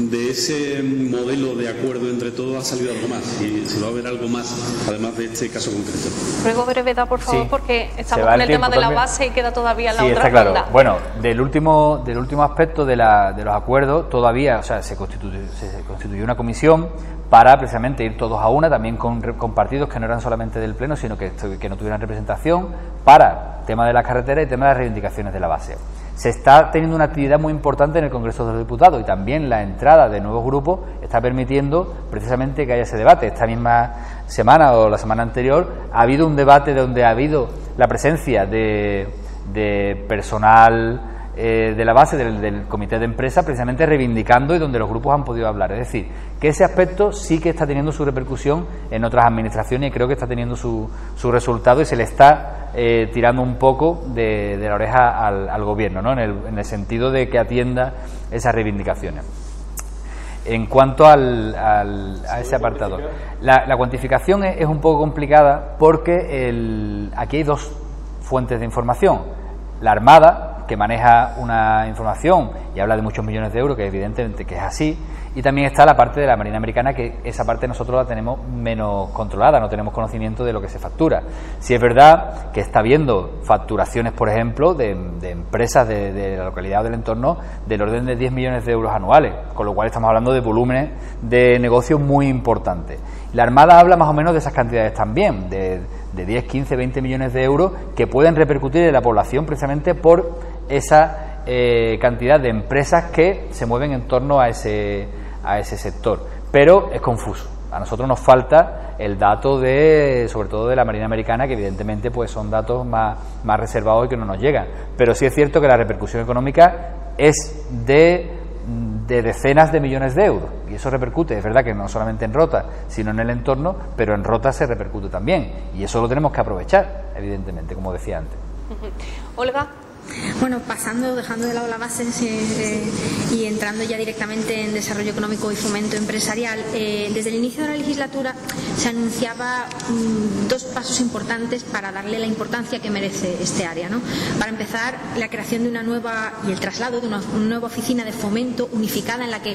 de ese modelo de acuerdo entre todos ha salido algo más, y si va a haber algo más además de este caso concreto. Ruego brevedad, por favor, sí, porque estamos con el tema de la base y queda todavía la sí, otra está claro. ronda. Bueno, del último aspecto de los acuerdos, todavía, o sea, se constituyó una comisión para precisamente ir todos a una, también con partidos que no eran solamente del Pleno, sino que no tuvieran representación, para tema de las carreteras y tema de las reivindicaciones de la base. Se está teniendo una actividad muy importante en el Congreso de los Diputados, y también la entrada de nuevos grupos está permitiendo precisamente que haya ese debate. Esta misma semana o la semana anterior ha habido un debate donde ha habido la presencia de personal de la base del comité de empresa, precisamente reivindicando, y donde los grupos han podido hablar. Es decir, que ese aspecto sí que está teniendo su repercusión en otras administraciones, y creo que está teniendo su resultado, y se le está tirando un poco de la oreja al gobierno, ¿no? En el sentido de que atienda esas reivindicaciones. En cuanto a ese apartado, la cuantificación es un poco complicada, porque aquí hay dos fuentes de información: la Armada, que maneja una información y habla de muchos millones de euros, que evidentemente que es así, y también está la parte de la Marina Americana, que esa parte nosotros la tenemos menos controlada, no tenemos conocimiento de lo que se factura. Sí es verdad que está habiendo facturaciones, por ejemplo, de empresas de la localidad o del entorno del orden de 10 millones de euros anuales, con lo cual estamos hablando de volúmenes de negocio muy importantes. La Armada habla más o menos de esas cantidades también, de 10, 15, 20 millones de euros que pueden repercutir en la población precisamente por esa cantidad de empresas que se mueven en torno a ese sector. Pero es confuso. A nosotros nos falta el dato sobre todo de la Marina Americana, que evidentemente pues son datos más reservados y que no nos llegan. Pero sí es cierto que la repercusión económica es de decenas de millones de euros, y eso repercute, es verdad que no solamente en Rota, sino en el entorno, pero en Rota se repercute también, y eso lo tenemos que aprovechar, evidentemente, como decía antes. Olga. Bueno, dejando de lado la base y entrando ya directamente en desarrollo económico y fomento empresarial, desde el inicio de la legislatura se anunciaba dos pasos importantes para darle la importancia que merece este área, ¿no? Para empezar, la creación de una nueva y el traslado de una nueva oficina de fomento unificada en la que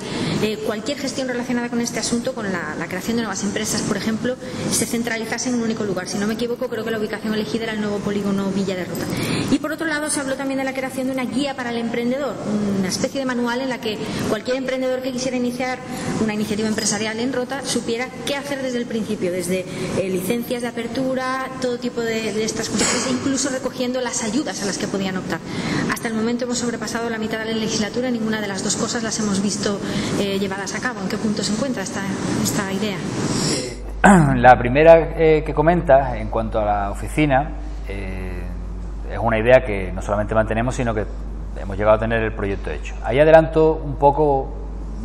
cualquier gestión relacionada con este asunto, con la creación de nuevas empresas, por ejemplo, se centralizase en un único lugar. Si no me equivoco, creo que la ubicación elegida era el nuevo polígono Villa de Rota. Y por otro lado, se habló también de la creación de una guía para el emprendedor, una especie de manual en la que cualquier emprendedor que quisiera iniciar una iniciativa empresarial en Rota supiera qué hacer desde el principio, desde licencias de apertura, todo tipo de estas cosas, incluso recogiendo las ayudas a las que podían optar. Hasta el momento hemos sobrepasado la mitad de la legislatura, ninguna de las dos cosas las hemos visto llevadas a cabo. ¿En qué punto se encuentra esta idea? La primera que comenta, en cuanto a la oficina, es una idea que no solamente mantenemos, sino que hemos llegado a tener el proyecto hecho. Ahí adelanto un poco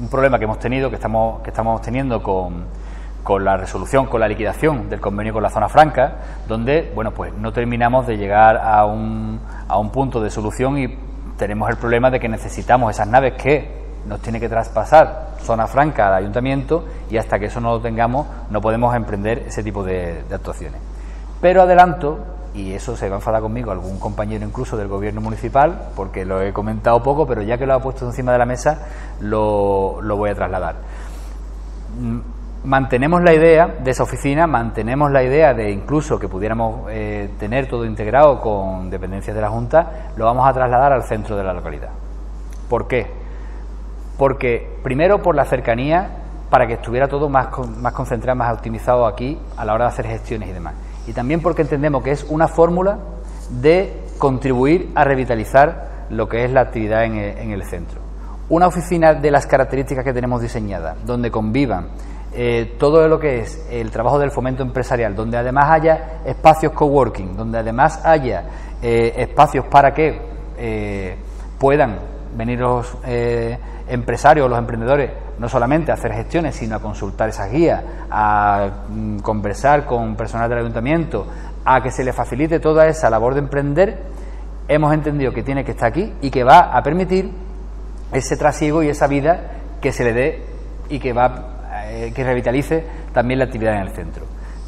un problema que hemos tenido, que estamos teniendo con la resolución, con la liquidación del convenio con la zona franca, donde, bueno, pues no terminamos de llegar a un punto de solución y tenemos el problema de que necesitamos esas naves que nos tiene que traspasar zona franca al ayuntamiento, y hasta que eso no lo tengamos no podemos emprender ese tipo de actuaciones. Pero adelanto, y eso se va a enfadar conmigo algún compañero incluso del gobierno municipal, porque lo he comentado poco, pero ya que lo ha puesto encima de la mesa lo voy a trasladar. Mantenemos la idea de esa oficina, mantenemos la idea de incluso que pudiéramos tener todo integrado con dependencias de la Junta, lo vamos a trasladar al centro de la localidad. ¿Por qué? Porque primero por la cercanía, para que estuviera todo más concentrado, más optimizado aquí a la hora de hacer gestiones y demás. Y también porque entendemos que es una fórmula de contribuir a revitalizar lo que es la actividad en el centro. Una oficina de las características que tenemos diseñadas, donde convivan todo lo que es el trabajo del fomento empresarial, donde además haya espacios coworking, donde además haya espacios para que puedan venir los empresarios o los emprendedores no solamente a hacer gestiones, sino a consultar esas guías, a conversar con personal del ayuntamiento, a que se les facilite toda esa labor de emprender. Hemos entendido que tiene que estar aquí y que va a permitir ese trasiego y esa vida que se le dé y que que revitalice también la actividad en el centro.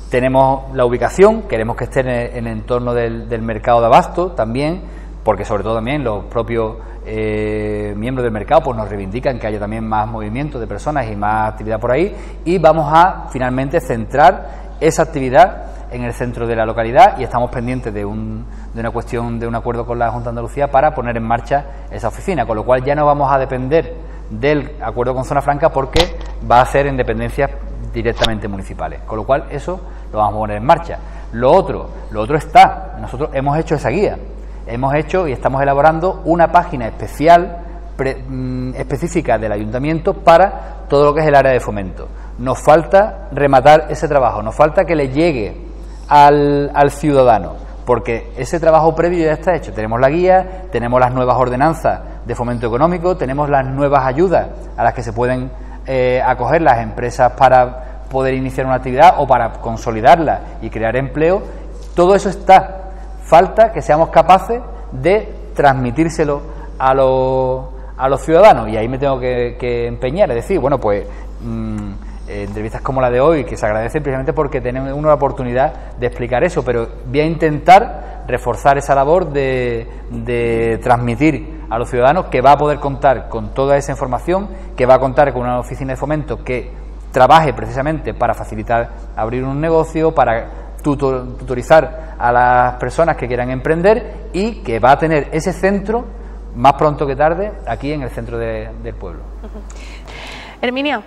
Tenemos la ubicación, queremos que esté en el entorno del mercado de abasto también, porque sobre todo también los propios miembros del mercado pues nos reivindican que haya también más movimiento de personas y más actividad por ahí, y vamos a finalmente centrar esa actividad en el centro de la localidad, y estamos pendientes de una cuestión de un acuerdo con la Junta de Andalucía para poner en marcha esa oficina, con lo cual ya no vamos a depender del acuerdo con zona franca, porque va a ser en dependencias directamente municipales, con lo cual eso lo vamos a poner en marcha. Lo otro está, nosotros hemos hecho esa guía, hemos hecho y estamos elaborando una página especial específica del ayuntamiento para todo lo que es el área de fomento. Nos falta rematar ese trabajo, nos falta que le llegue al ciudadano, porque ese trabajo previo ya está hecho. Tenemos la guía, tenemos las nuevas ordenanzas de fomento económico, tenemos las nuevas ayudas a las que se pueden acoger las empresas para poder iniciar una actividad o para consolidarla y crear empleo. Todo eso está. Falta que seamos capaces de transmitírselo a los ciudadanos, y ahí me tengo que empeñar, es decir, bueno, pues entrevistas como la de hoy, que se agradecen precisamente porque tenemos una oportunidad de explicar eso, pero voy a intentar reforzar esa labor de transmitir a los ciudadanos que va a poder contar con toda esa información, que va a contar con una oficina de fomento que trabaje precisamente para facilitar abrir un negocio, para tutorizar a las personas que quieran emprender y que va a tener ese centro más pronto que tarde aquí en el centro del pueblo. Herminia,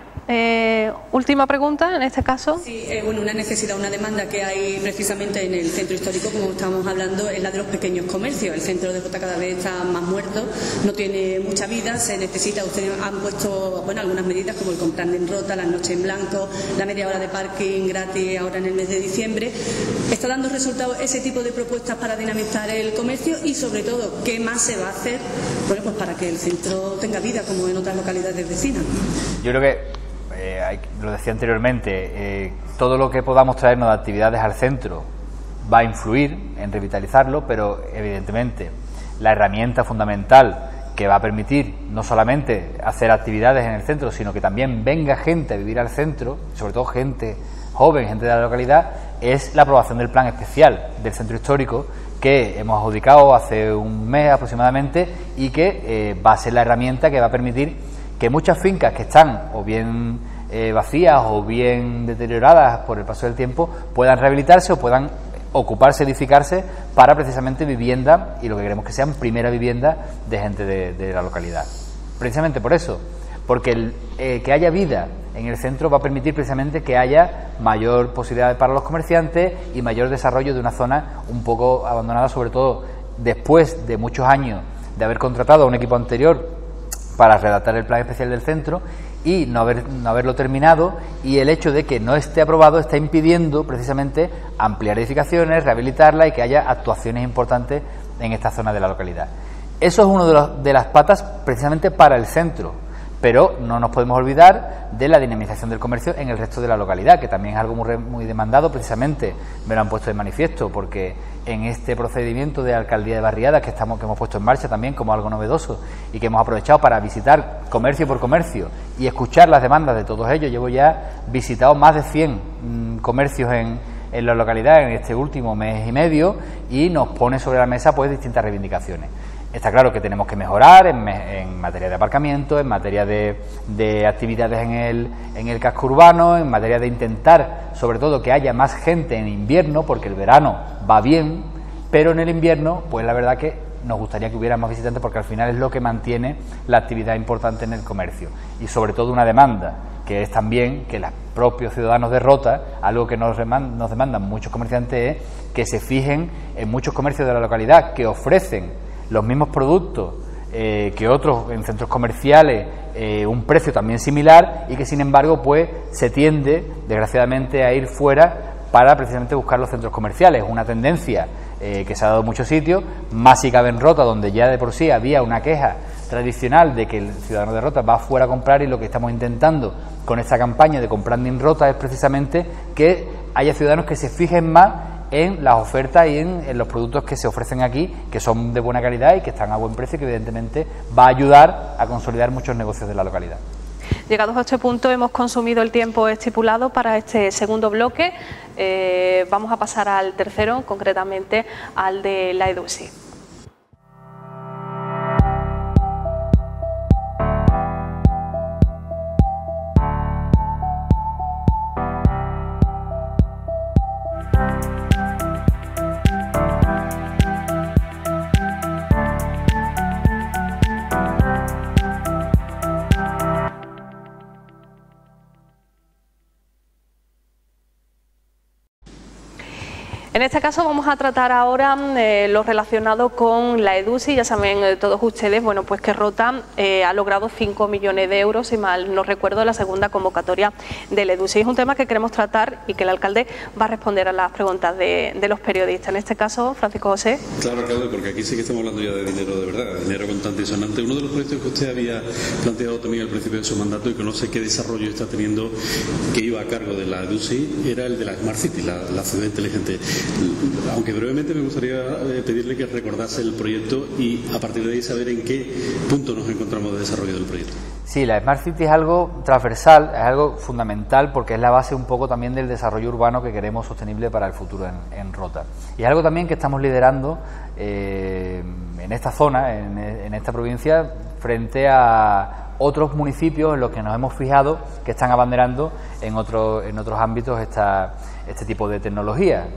última pregunta en este caso. Sí, bueno, una necesidad, una demanda que hay precisamente en el centro histórico, como estábamos hablando, es la de los pequeños comercios. El centro de Rota cada vez está más muerto, no tiene mucha vida, se necesita. Ustedes han puesto, bueno, algunas medidas como el comprando en Rota, las noches en blanco, la media hora de parking gratis ahora en el mes de diciembre. ¿Está dando resultados ese tipo de propuestas para dinamizar el comercio y, sobre todo, qué más se va a hacer, bueno, pues para que el centro tenga vida como en otras localidades vecinas? Yo creo que lo decía anteriormente, todo lo que podamos traernos de actividades al centro va a influir en revitalizarlo, pero evidentemente la herramienta fundamental que va a permitir no solamente hacer actividades en el centro, sino que también venga gente a vivir al centro, sobre todo gente joven, gente de la localidad, es la aprobación del plan especial del centro histórico que hemos adjudicado hace un mes aproximadamente y que va a ser la herramienta que va a permitir que muchas fincas que están o bien vacías o bien deterioradas por el paso del tiempo puedan rehabilitarse o puedan ocuparse, edificarse para precisamente vivienda, y lo que queremos que sean primera vivienda de gente de la localidad. Precisamente por eso, porque que haya vida en el centro va a permitir precisamente que haya mayor posibilidad para los comerciantes y mayor desarrollo de una zona un poco abandonada, sobre todo después de muchos años de haber contratado a un equipo anterior para redactar el plan especial del centro y no haberlo terminado, y el hecho de que no esté aprobado está impidiendo precisamente ampliar edificaciones, rehabilitarla y que haya actuaciones importantes en esta zona de la localidad. Eso es una de las patas precisamente para el centro, pero no nos podemos olvidar de la dinamización del comercio en el resto de la localidad, que también es algo muy demandado. Precisamente me lo han puesto de manifiesto, porque en este procedimiento de alcaldía de barriadas que hemos puesto en marcha también como algo novedoso y que hemos aprovechado para visitar comercio por comercio y escuchar las demandas de todos ellos. Llevo ya visitado más de 100 comercios en la localidad en este último mes y medio, y nos pone sobre la mesa pues distintas reivindicaciones. Está claro que tenemos que mejorar en materia de aparcamiento, en materia de actividades en el casco urbano, en materia de intentar, sobre todo, que haya más gente en invierno, porque el verano va bien, pero en el invierno, pues la verdad que nos gustaría que hubiera más visitantes, porque al final es lo que mantiene la actividad importante en el comercio. Y sobre todo una demanda, que es también que los propios ciudadanos de Rota, algo que nos demandan muchos comerciantes, es que se fijen en muchos comercios de la localidad que ofrecen los mismos productos que otros en centros comerciales, un precio también similar, y que sin embargo pues se tiende desgraciadamente a ir fuera para precisamente buscar los centros comerciales. Una tendencia que se ha dado en muchos sitios, más si cabe en Rota, donde ya de por sí había una queja tradicional de que el ciudadano de Rota va fuera a comprar, y lo que estamos intentando con esta campaña de Comprando en Rota es precisamente que haya ciudadanos que se fijen más en las ofertas y en los productos que se ofrecen aquí, que son de buena calidad y que están a buen precio, y que evidentemente va a ayudar a consolidar muchos negocios de la localidad. Llegados a este punto hemos consumido el tiempo estipulado para este segundo bloque. Vamos a pasar al tercero, concretamente al de la EDUSI. En este caso vamos a tratar ahora lo relacionado con la EDUSI. Ya saben todos ustedes, bueno, pues que Rota ha logrado 5 millones de euros, si mal no recuerdo, la segunda convocatoria de la EDUSI. Es un tema que queremos tratar y que el alcalde va a responder a las preguntas de los periodistas. En este caso, Francisco José. Claro, alcalde, porque aquí sí que estamos hablando ya de dinero de verdad, de dinero contante y sonante. Uno de los proyectos que usted había planteado también al principio de su mandato, y que no sé qué desarrollo está teniendo, que iba a cargo de la EDUSI, era el de la Smart City, la ciudad inteligente. Aunque brevemente me gustaría pedirle que recordase el proyecto y a partir de ahí saber en qué punto nos encontramos de desarrollo del proyecto. Sí, la Smart City es algo transversal, es algo fundamental porque es la base un poco también del desarrollo urbano que queremos sostenible para el futuro en Rota. Y es algo también que estamos liderando en esta zona, en esta provincia, frente a otros municipios en los que nos hemos fijado que están abanderando en otros ámbitos este tipo de tecnología.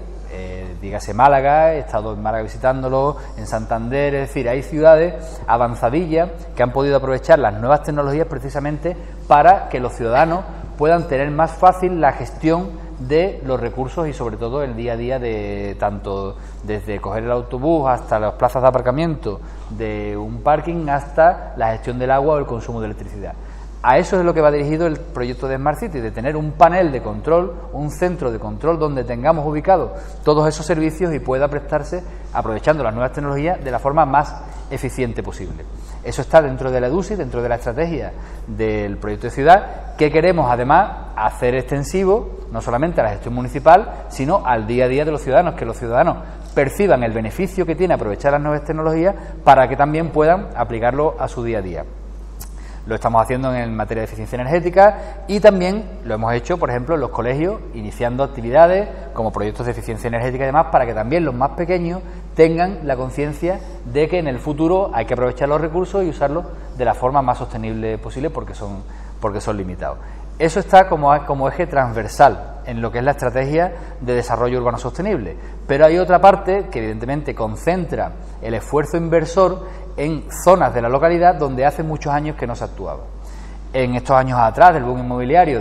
Dígase Málaga, he estado en Málaga visitándolo, en Santander, es decir, hay ciudades avanzadillas que han podido aprovechar las nuevas tecnologías precisamente para que los ciudadanos puedan tener más fácil la gestión de los recursos y sobre todo el día a día, de tanto desde coger el autobús hasta las plazas de aparcamiento de un parking hasta la gestión del agua o el consumo de electricidad. A eso es lo que va dirigido el proyecto de Smart City, de tener un panel de control, un centro de control donde tengamos ubicados todos esos servicios y pueda prestarse, aprovechando las nuevas tecnologías, de la forma más eficiente posible. Eso está dentro de la EDUSI, dentro de la estrategia del proyecto de ciudad, que queremos además hacer extensivo no solamente a la gestión municipal, sino al día a día de los ciudadanos, que los ciudadanos perciban el beneficio que tiene aprovechar las nuevas tecnologías para que también puedan aplicarlo a su día a día. Lo estamos haciendo en materia de eficiencia energética y también lo hemos hecho, por ejemplo, en los colegios, iniciando actividades como proyectos de eficiencia energética y demás, para que también los más pequeños tengan la conciencia de que en el futuro hay que aprovechar los recursos y usarlos de la forma más sostenible posible porque son limitados. Eso está como eje transversal en lo que es la estrategia de desarrollo urbano sostenible, pero hay otra parte que evidentemente concentra el esfuerzo inversor en zonas de la localidad donde hace muchos años que no se actuaba. En estos años atrás del boom inmobiliario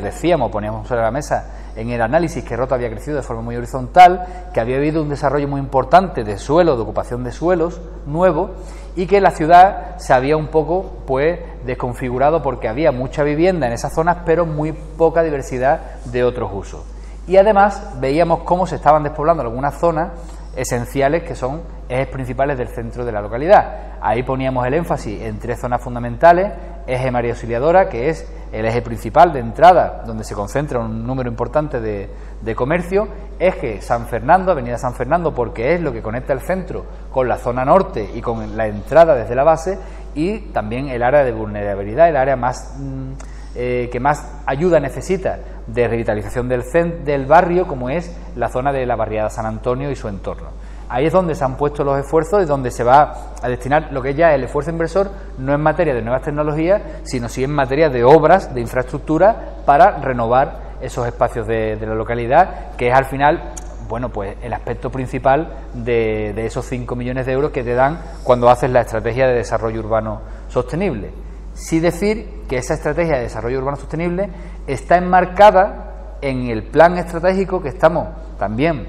poníamos sobre la mesa en el análisis que Rota había crecido de forma muy horizontal, que había habido un desarrollo muy importante de suelo, de ocupación de suelos nuevo, y que la ciudad se había un poco desconfigurado porque había mucha vivienda en esas zonas pero muy poca diversidad de otros usos. Y además veíamos cómo se estaban despoblando algunas zonas esenciales que son ejes principales del centro de la localidad. Ahí poníamos el énfasis en 3 zonas fundamentales: eje María Auxiliadora, que es el eje principal de entrada donde se concentra un número importante de comercio; eje San Fernando, avenida San Fernando, porque es lo que conecta el centro con la zona norte y con la entrada desde la base; y también el área de vulnerabilidad, el área más que más ayuda necesita de revitalización del barrio, como es la zona de la barriada San Antonio y su entorno. Ahí es donde se han puesto los esfuerzos y donde se va a destinar lo que ya es el esfuerzo inversor, no en materia de nuevas tecnologías, sino sí en materia de obras, de infraestructura, para renovar esos espacios de la localidad, que es al final, bueno, pues el aspecto principal de esos 5 millones de euros que te dan cuando haces la estrategia de desarrollo urbano sostenible. Sí decir que esa estrategia de desarrollo urbano sostenible está enmarcada en el plan estratégico que estamos también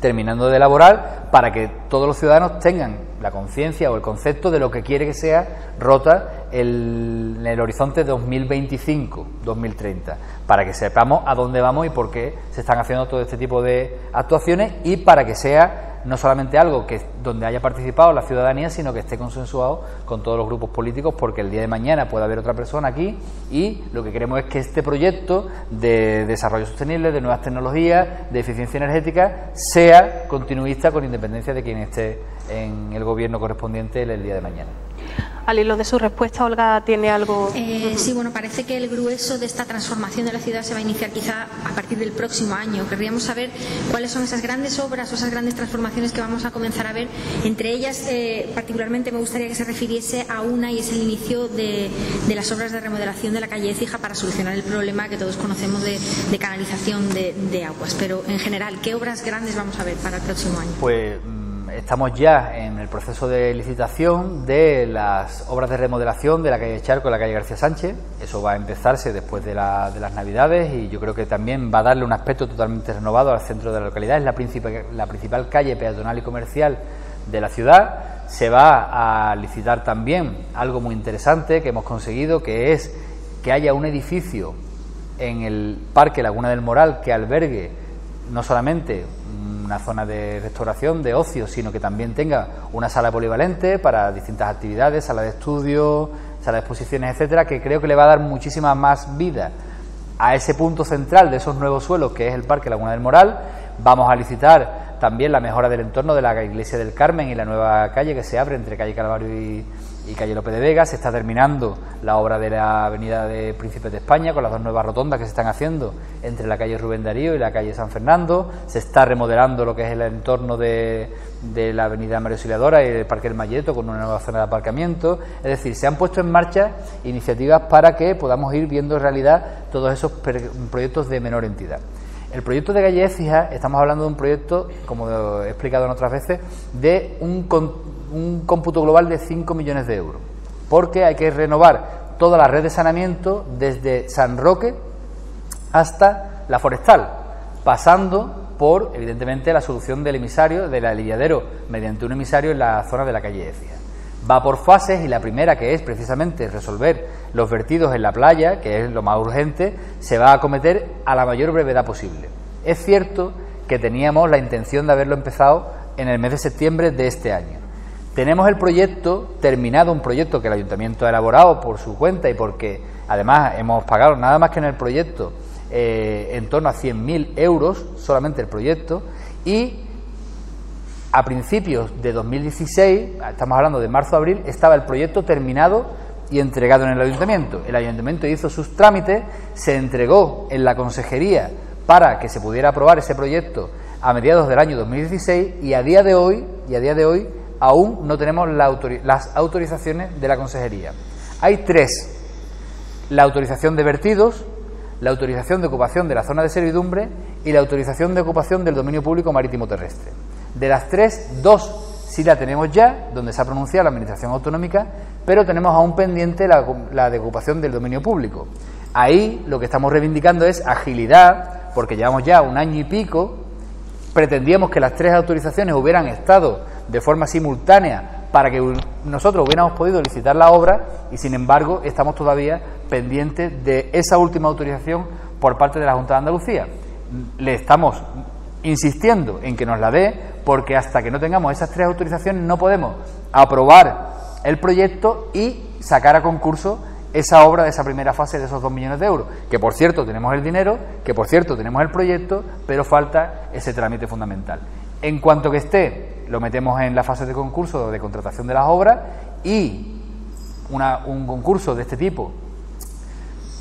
terminando de elaborar, para que todos los ciudadanos tengan la conciencia o el concepto de lo que quiere que sea Rota en el horizonte 2025-2030, para que sepamos a dónde vamos y por qué se están haciendo todo este tipo de actuaciones, y para que sea no solamente algo que donde haya participado la ciudadanía, sino que esté consensuado con todos los grupos políticos, porque el día de mañana puede haber otra persona aquí, y lo que queremos es que este proyecto de desarrollo sostenible, de nuevas tecnologías, de eficiencia energética, sea continuista con independencia de quien esté en el gobierno correspondiente el día de mañana. Al hilo de su respuesta, Olga, ¿tiene algo? Sí, bueno, parece que el grueso de esta transformación de la ciudad se va a iniciar quizá a partir del próximo año. Querríamos saber cuáles son esas grandes obras o esas grandes transformaciones que vamos a comenzar a ver. Entre ellas, particularmente me gustaría que se refiriese a una, y es el inicio de las obras de remodelación de la calle Écija para solucionar el problema que todos conocemos de canalización de aguas. Pero en general, ¿qué obras grandes vamos a ver para el próximo año? Pues estamos ya en el proceso de licitación de las obras de remodelación de la calle Charco y la calle García Sánchez. Eso va a empezarse después de las Navidades, y yo creo que también va a darle un aspecto totalmente renovado al centro de la localidad. Es la principal calle peatonal y comercial de la ciudad. Se va a licitar también algo muy interesante que hemos conseguido, que es que haya un edificio en el Parque Laguna del Moral que albergue no solamente una zona de restauración, de ocio, sino que también tenga una sala polivalente para distintas actividades, sala de estudio, sala de exposiciones, etcétera, que creo que le va a dar muchísima más vida a ese punto central de esos nuevos suelos que es el Parque Laguna del Moral. Vamos a licitar también la mejora del entorno de la Iglesia del Carmen y la nueva calle que se abre entre calle Calvario y calle Lope de Vega. Se está terminando la obra de la avenida de Príncipes de España con las 2 nuevas rotondas que se están haciendo entre la calle Rubén Darío y la calle San Fernando. Se está remodelando lo que es el entorno de la avenida María Auxiliadora y el Parque del Malleto con una nueva zona de aparcamiento. Es decir, se han puesto en marcha iniciativas para que podamos ir viendo en realidad todos esos proyectos de menor entidad. El proyecto de calle Écija, estamos hablando de un proyecto, como he explicado en otras veces, de un cómputo global de 5 millones de euros, porque hay que renovar toda la red de saneamiento desde San Roque hasta la Forestal, pasando por, evidentemente, la solución del emisario, del aliviadero, mediante un emisario en la zona de la calle Écija. Va por fases y la primera, que es precisamente resolver los vertidos en la playa, que es lo más urgente, se va a acometer a la mayor brevedad posible. Es cierto que teníamos la intención de haberlo empezado en el mes de septiembre de este año. Tenemos el proyecto terminado, un proyecto que el Ayuntamiento ha elaborado por su cuenta y porque además hemos pagado nada más que en el proyecto en torno a 100.000 euros, solamente el proyecto, y a principios de 2016, estamos hablando de marzo-abril, estaba el proyecto terminado y entregado en el Ayuntamiento. El Ayuntamiento hizo sus trámites, se entregó en la Consejería para que se pudiera aprobar ese proyecto a mediados del año 2016 y a día de hoy aún no tenemos las autorizaciones de la Consejería. Hay 3: la autorización de vertidos, la autorización de ocupación de la zona de servidumbre y la autorización de ocupación del dominio público marítimo terrestre. De las 3, 2 sí la tenemos ya, donde se ha pronunciado la Administración Autonómica, pero tenemos aún pendiente la de ocupación del dominio público. Ahí lo que estamos reivindicando es agilidad, porque llevamos ya 1 año y pico. Pretendíamos que las 3 autorizaciones hubieran estado de forma simultánea para que nosotros hubiéramos podido licitar la obra y, sin embargo, estamos todavía pendientes de esa última autorización por parte de la Junta de Andalucía. Le estamos insistiendo en que nos la dé, porque hasta que no tengamos esas 3 autorizaciones no podemos aprobar el proyecto y sacar a concurso esa obra de esa primera fase de esos 2 millones de euros, que por cierto tenemos el dinero, que por cierto tenemos el proyecto, pero falta ese trámite fundamental. En cuanto que esté, lo metemos en la fase de concurso de contratación de las obras y un concurso de este tipo,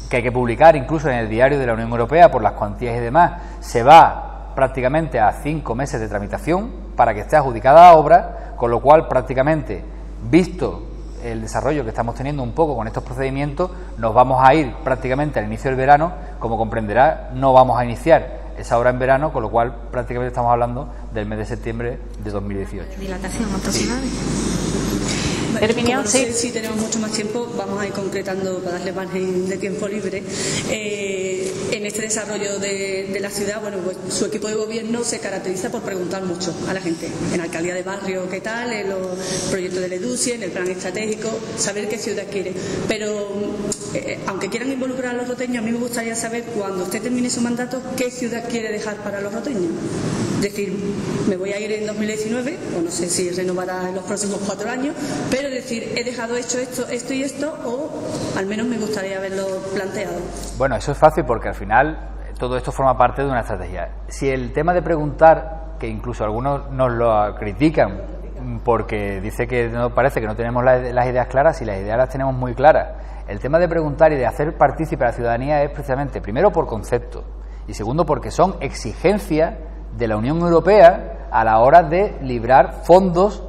que hay que publicar incluso en el diario de la Unión Europea por las cuantías y demás, se va prácticamente a 5 meses de tramitación para que esté adjudicada la obra, con lo cual prácticamente, visto el desarrollo que estamos teniendo un poco con estos procedimientos, nos vamos a ir prácticamente al inicio del verano. Como comprenderá, no vamos a iniciar esa obra en verano, con lo cual prácticamente estamos hablando del mes de septiembre de 2018. Dilatación aproximadamente. Herminia, no sé si tenemos mucho más tiempo, vamos a ir concretando para darle margen de tiempo libre. En este desarrollo de la ciudad, bueno, pues su equipo de gobierno se caracteriza por preguntar mucho a la gente. En alcaldía de barrio, ¿qué tal? En los proyectos del EDUSI, en el plan estratégico, saber qué ciudad quiere. Pero aunque quieran involucrar a los roteños, a mí me gustaría saber, cuando usted termine su mandato, qué ciudad quiere dejar para los roteños. Es decir, me voy a ir en 2019, o no sé si renovará en los próximos 4 años, pero decir, he dejado hecho esto y esto, o al menos me gustaría haberlo planteado. Bueno, eso es fácil porque al final todo esto forma parte de una estrategia. Si el tema de preguntar, que incluso algunos nos lo critican porque dice que no, parece que no tenemos las ideas claras, y las ideas las tenemos muy claras. El tema de preguntar y de hacer partícipe a la ciudadanía es precisamente, primero, por concepto, y segundo, porque son exigencias de la Unión Europea a la hora de librar fondos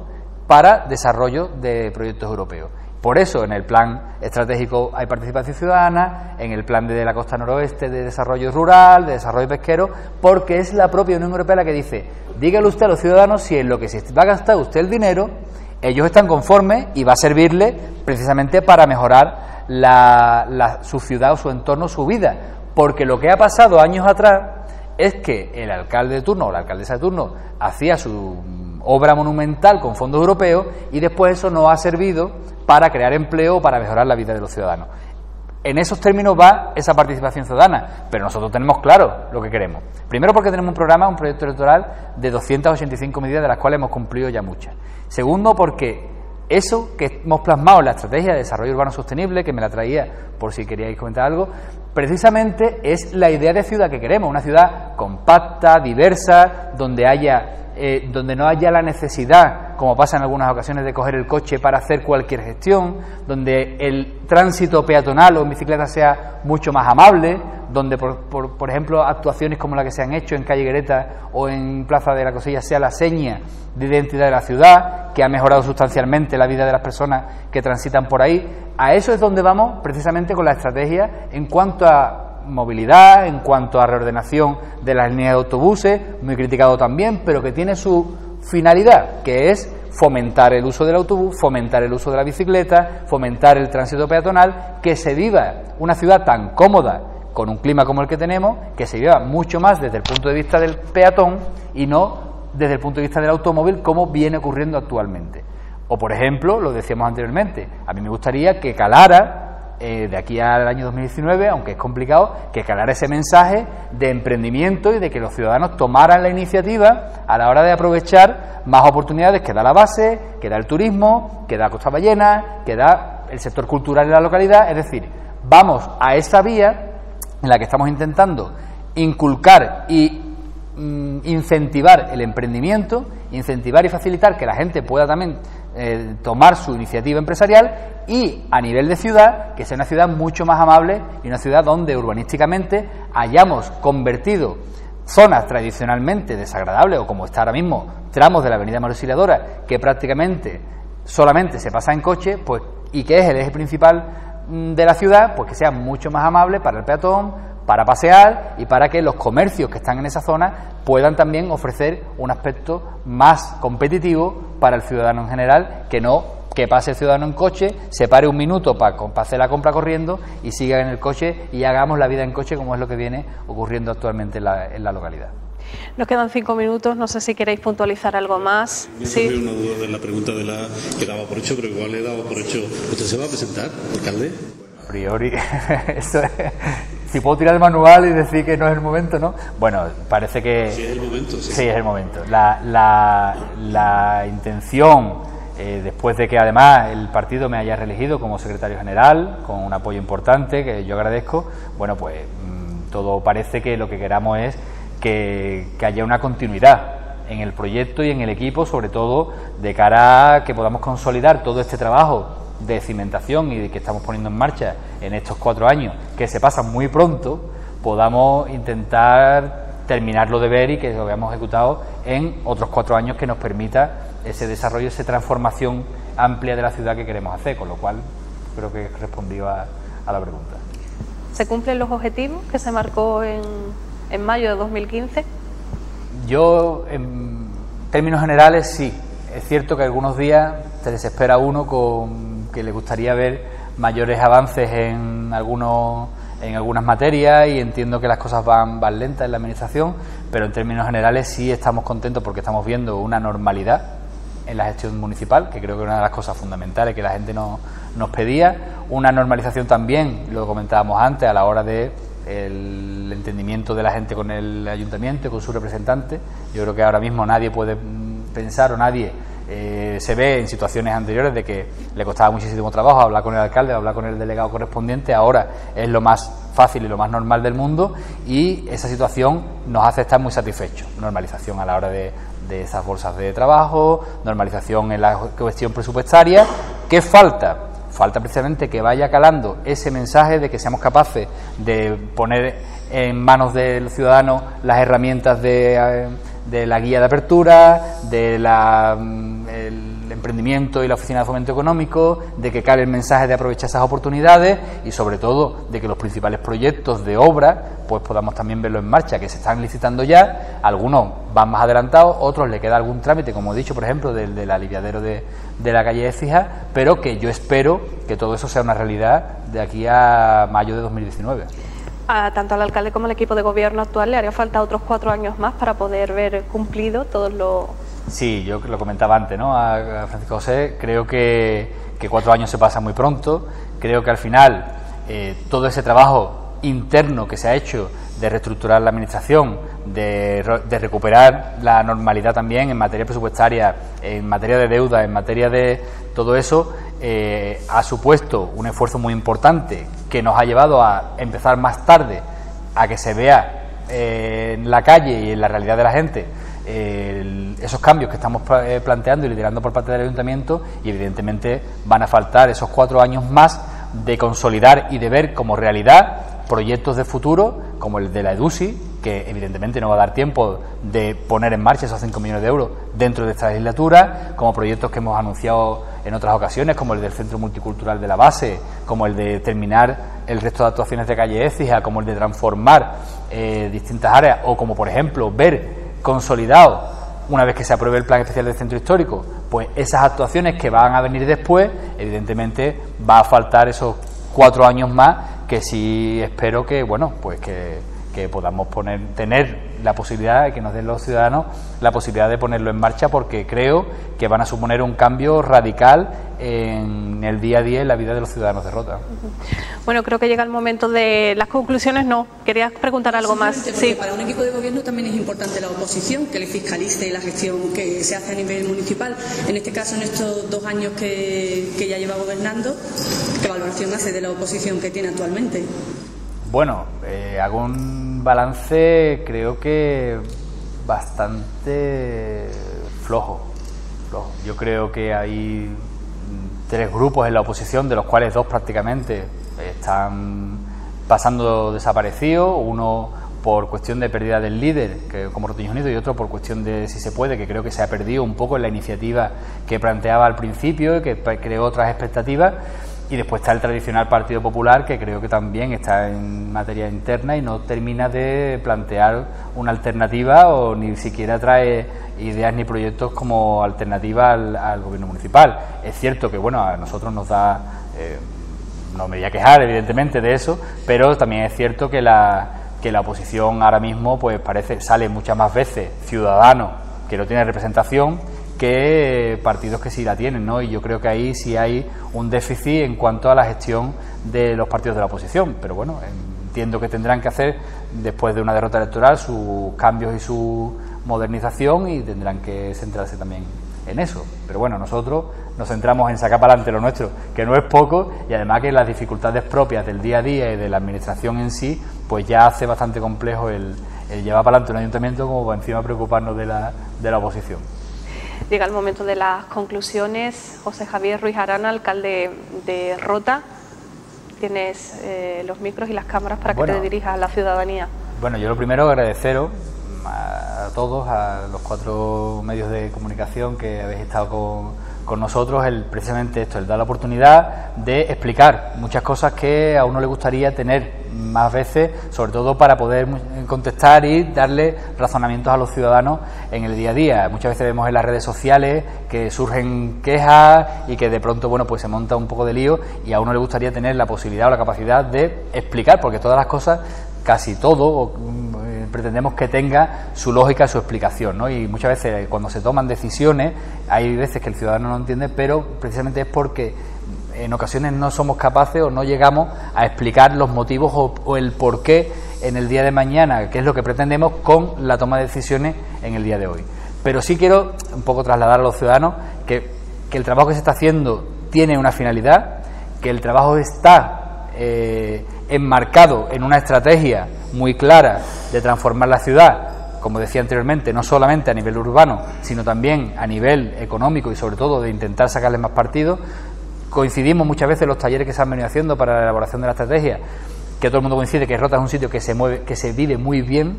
para desarrollo de proyectos europeos. Por eso en el plan estratégico hay participación ciudadana, en el plan de la costa noroeste de desarrollo rural, de desarrollo pesquero, porque es la propia Unión Europea la que dice, dígale usted a los ciudadanos si en lo que se va a gastar usted el dinero, ellos están conformes y va a servirle precisamente para mejorar su ciudad o su entorno, su vida. Porque lo que ha pasado años atrás es que el alcalde de turno o la alcaldesa de turno hacía su obra monumental con fondos europeos y después eso no ha servido para crear empleo o para mejorar la vida de los ciudadanos. En esos términos va esa participación ciudadana, pero nosotros tenemos claro lo que queremos. Primero, porque tenemos un proyecto electoral de 285 medidas, de las cuales hemos cumplido ya muchas. Segundo, porque eso que hemos plasmado en la estrategia de desarrollo urbano sostenible, que me la traía por si queríais comentar algo, precisamente es la idea de ciudad que queremos, una ciudad compacta, diversa, donde no haya la necesidad, como pasa en algunas ocasiones, de coger el coche para hacer cualquier gestión, donde el tránsito peatonal o en bicicleta sea mucho más amable, donde, por ejemplo, actuaciones como la que se han hecho en Calle Guereta o en Plaza de la Cosilla sea la seña de identidad de la ciudad, que ha mejorado sustancialmente la vida de las personas que transitan por ahí. A eso es donde vamos precisamente con la estrategia en cuanto a movilidad, en cuanto a reordenación de las líneas de autobuses, muy criticado también, pero que tiene su finalidad, que es fomentar el uso del autobús, fomentar el uso de la bicicleta, fomentar el tránsito peatonal, que se viva una ciudad tan cómoda, con un clima como el que tenemos, que se viva mucho más desde el punto de vista del peatón y no desde el punto de vista del automóvil, como viene ocurriendo actualmente. O, por ejemplo, lo decíamos anteriormente, a mí me gustaría que calara, de aquí al año 2019, aunque es complicado, que calara ese mensaje de emprendimiento y de que los ciudadanos tomaran la iniciativa a la hora de aprovechar más oportunidades que da la base, que da el turismo, que da Costa Ballena, que da el sector cultural de la localidad. Es decir, vamos a esa vía en la que estamos intentando inculcar y incentivar el emprendimiento, incentivar y facilitar que la gente pueda también tomar su iniciativa empresarial, y a nivel de ciudad, que sea una ciudad mucho más amable y una ciudad donde urbanísticamente hayamos convertido zonas tradicionalmente desagradables, o como está ahora mismo, tramos de la avenida María Auxiliadora, que prácticamente solamente se pasa en coche, pues, y que es el eje principal de la ciudad, pues que sea mucho más amable para el peatón, para pasear y para que los comercios que están en esa zona puedan también ofrecer un aspecto más competitivo para el ciudadano en general, que no que pase el ciudadano en coche, se pare un minuto para hacer la compra corriendo y siga en el coche, y hagamos la vida en coche, como es lo que viene ocurriendo actualmente en la localidad. Nos quedan 5 minutos, no sé si queréis puntualizar algo más. Sí. Una duda de la pregunta que daba por hecho, pero igual he dado por hecho. ¿Usted se va a presentar, alcalde? A priori, eso es, si puedo tirar el manual y decir que no es el momento, ¿no? Bueno, parece que... Sí, es el momento. Sí, es el momento. La intención, después de que además el partido me haya reelegido como secretario general, con un apoyo importante que yo agradezco, bueno, pues todo parece que lo que queramos es que haya una continuidad en el proyecto y en el equipo, sobre todo de cara a que podamos consolidar todo este trabajo de cimentación y de que estamos poniendo en marcha en estos 4 años, que se pasan muy pronto, podamos intentar terminarlo de ver y que lo hayamos ejecutado en otros 4 años, que nos permita ese desarrollo, esa transformación amplia de la ciudad que queremos hacer, con lo cual creo que he respondido a la pregunta. ¿Se cumplen los objetivos que se marcó en mayo de 2015? Yo, en términos generales, sí. Es cierto que algunos días se desespera uno con que le gustaría ver mayores avances en algunas materias, y entiendo que las cosas van lentas en la administración, pero en términos generales sí estamos contentos porque estamos viendo una normalidad en la gestión municipal, que creo que es una de las cosas fundamentales que la gente nos pedía, una normalización también, lo comentábamos antes, a la hora de el entendimiento de la gente con el ayuntamiento y con su representante. Yo creo que ahora mismo nadie puede pensar, o nadie se ve en situaciones anteriores de que le costaba muchísimo trabajo hablar con el alcalde, hablar con el delegado correspondiente. Ahora es lo más fácil y lo más normal del mundo, y esa situación nos hace estar muy satisfechos. Normalización a la hora de esas bolsas de trabajo, normalización en la cuestión presupuestaria. ¿Qué falta? Falta precisamente que vaya calando ese mensaje de que seamos capaces de poner en manos del ciudadano las herramientas de la guía de apertura, del emprendimiento y la oficina de fomento económico, de que cale el mensaje de aprovechar esas oportunidades, y sobre todo de que los principales proyectos de obra pues podamos también verlos en marcha, que se están licitando ya. Algunos van más adelantados, otros le queda algún trámite, como he dicho, por ejemplo, del aliviadero de la calle Écija, pero que yo espero que todo eso sea una realidad de aquí a mayo de 2019. Tanto al alcalde como al equipo de gobierno actual le haría falta otros 4 años más para poder ver cumplido todos los... Sí, yo lo comentaba antes, ¿no?, a Francisco José. Creo que 4 años se pasan muy pronto. Creo que al final todo ese trabajo interno que se ha hecho de reestructurar la administración, de recuperar la normalidad también en materia presupuestaria, en materia de deuda, en materia de todo eso, ha supuesto un esfuerzo muy importante que nos ha llevado a empezar más tarde a que se vea en la calle y en la realidad de la gente esos cambios que estamos planteando y liderando por parte del Ayuntamiento, y evidentemente van a faltar esos 4 años más de consolidar y de ver como realidad proyectos de futuro como el de la EDUSI, que evidentemente no va a dar tiempo de poner en marcha esos 5 millones de euros dentro de esta legislatura, como proyectos que hemos anunciado en otras ocasiones, como el del Centro Multicultural de la Base, como el de terminar el resto de actuaciones de calle Écija, como el de transformar distintas áreas, o como por ejemplo ver consolidado, una vez que se apruebe el Plan Especial del Centro Histórico, pues esas actuaciones que van a venir después. Evidentemente va a faltar esos 4 años más, que sí espero que, bueno, pues que podamos tener la posibilidad, que nos den los ciudadanos la posibilidad de ponerlo en marcha, porque creo que van a suponer un cambio radical en el día a día, en la vida de los ciudadanos de Rota. Bueno, creo que llega el momento de las conclusiones. No, querías preguntar algo más. Sí. Para un equipo de gobierno también es importante la oposición, que le fiscalice la gestión que se hace a nivel municipal. En este caso, en estos 2 años que ya lleva gobernando, ¿qué valoración hace de la oposición que tiene actualmente? Bueno, hago un balance, creo que bastante flojo. Yo creo que hay 3 grupos en la oposición, de los cuales 2 prácticamente están pasando desaparecidos, uno por cuestión de pérdida del líder, que como Rotillos Unidos, y otro por cuestión de si se puede, que creo que se ha perdido un poco en la iniciativa que planteaba al principio y que creó otras expectativas. Y después está el tradicional Partido Popular, que creo que también está en materia interna y no termina de plantear una alternativa, o ni siquiera trae ideas ni proyectos como alternativa al gobierno municipal. Es cierto que, bueno, a nosotros nos da, no me voy a quejar evidentemente de eso, pero también es cierto que la oposición ahora mismo pues sale muchas más veces Ciudadanos, que no tiene representación, que partidos que sí la tienen, ¿no? Y yo creo que ahí sí hay un déficit en cuanto a la gestión de los partidos de la oposición, pero bueno, entiendo que tendrán que hacer, después de una derrota electoral, sus cambios y su modernización, y tendrán que centrarse también en eso. Pero bueno, nosotros nos centramos en sacar para adelante lo nuestro, que no es poco, y además que las dificultades propias del día a día y de la administración en sí, pues ya hace bastante complejo el llevar para adelante un ayuntamiento como para encima preocuparnos de la oposición. Llega el momento de las conclusiones. José Javier Ruiz Arana, alcalde de Rota, tienes los micros y las cámaras para que te dirijas a la ciudadanía. Bueno, yo lo primero agradeceros a todos, a los 4 medios de comunicación que habéis estado con nosotros, precisamente esto, el dar la oportunidad de explicar muchas cosas que a uno le gustaría tener más veces, sobre todo para poder contestar y darle razonamientos a los ciudadanos en el día a día. Muchas veces vemos en las redes sociales que surgen quejas y que de pronto, bueno, pues se monta un poco de lío, y a uno le gustaría tener la posibilidad o la capacidad de explicar, porque todas las cosas, casi todo, pretendemos que tenga su lógica, su explicación, ¿no? Y muchas veces cuando se toman decisiones, hay veces que el ciudadano no entiende, pero precisamente es porque en ocasiones no somos capaces o no llegamos a explicar los motivos o el porqué en el día de mañana, que es lo que pretendemos con la toma de decisiones en el día de hoy. Pero sí quiero un poco trasladar a los ciudadanos que el trabajo que se está haciendo tiene una finalidad, que el trabajo está enmarcado en una estrategia muy clara de transformar la ciudad, como decía anteriormente, no solamente a nivel urbano, sino también a nivel económico, y sobre todo de intentar sacarle más partido. Coincidimos muchas veces en los talleres que se han venido haciendo para la elaboración de la estrategia, que todo el mundo coincide que Rota es un sitio que se mueve, que se vive muy bien,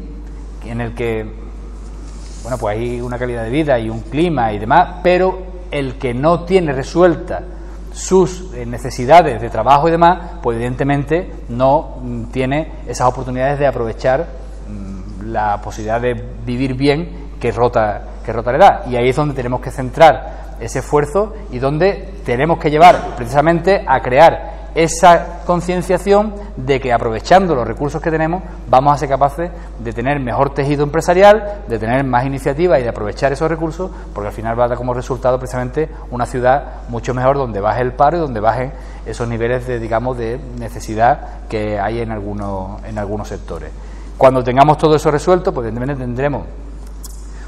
en el que, bueno, pues hay una calidad de vida y un clima y demás, pero el que no tiene resuelta sus necesidades de trabajo y demás, pues evidentemente no tiene esas oportunidades de aprovechar la posibilidad de vivir bien que Rota le da. Y ahí es donde tenemos que centrar ese esfuerzo y donde tenemos que llevar precisamente a crear esa concienciación de que, aprovechando los recursos que tenemos, vamos a ser capaces de tener mejor tejido empresarial, de tener más iniciativa y de aprovechar esos recursos, porque al final va a dar como resultado precisamente una ciudad mucho mejor, donde baje el paro y donde bajen esos niveles de, digamos, de necesidad que hay en algunos sectores. Cuando tengamos todo eso resuelto, pues evidentemente tendremos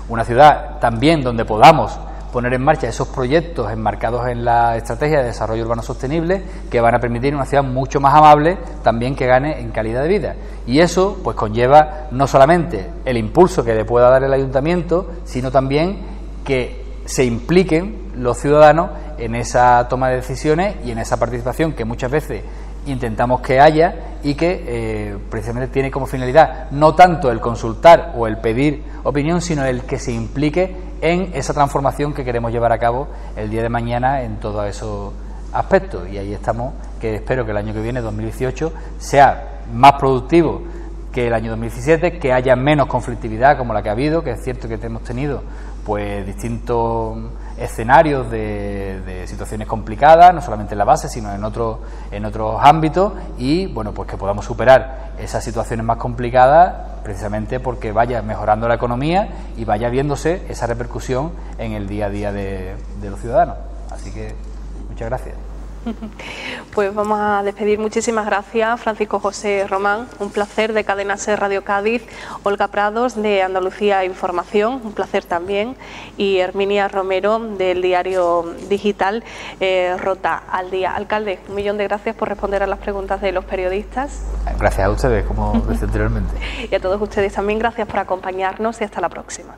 una ciudad también donde podamos poner en marcha esos proyectos enmarcados en la estrategia de desarrollo urbano sostenible, que van a permitir una ciudad mucho más amable, también que gane en calidad de vida. Y eso pues conlleva no solamente el impulso que le pueda dar el ayuntamiento, sino también que se impliquen los ciudadanos en esa toma de decisiones y en esa participación que muchas veces intentamos que haya y que precisamente tiene como finalidad no tanto el consultar o el pedir opinión, sino el que se implique en esa transformación que queremos llevar a cabo el día de mañana en todos esos aspectos. Y ahí estamos, que espero que el año que viene, 2018, sea más productivo que el año 2017, que haya menos conflictividad como la que ha habido, que es cierto que hemos tenido pues distintos escenarios de situaciones complicadas, no solamente en la base, sino en otros ámbitos, y bueno, pues que podamos superar esas situaciones más complicadas precisamente porque vaya mejorando la economía y vaya viéndose esa repercusión en el día a día de los ciudadanos. Así que muchas gracias. Pues vamos a despedir. Muchísimas gracias, Francisco José Román, un placer, de Cadena SER Radio Cádiz, Olga Prados de Andalucía Información, un placer también, y Herminia Romero del diario digital Rota al Día. Alcalde, 1.000.000 de gracias por responder a las preguntas de los periodistas. Gracias a ustedes, como decía anteriormente. Y a todos ustedes también, gracias por acompañarnos y hasta la próxima.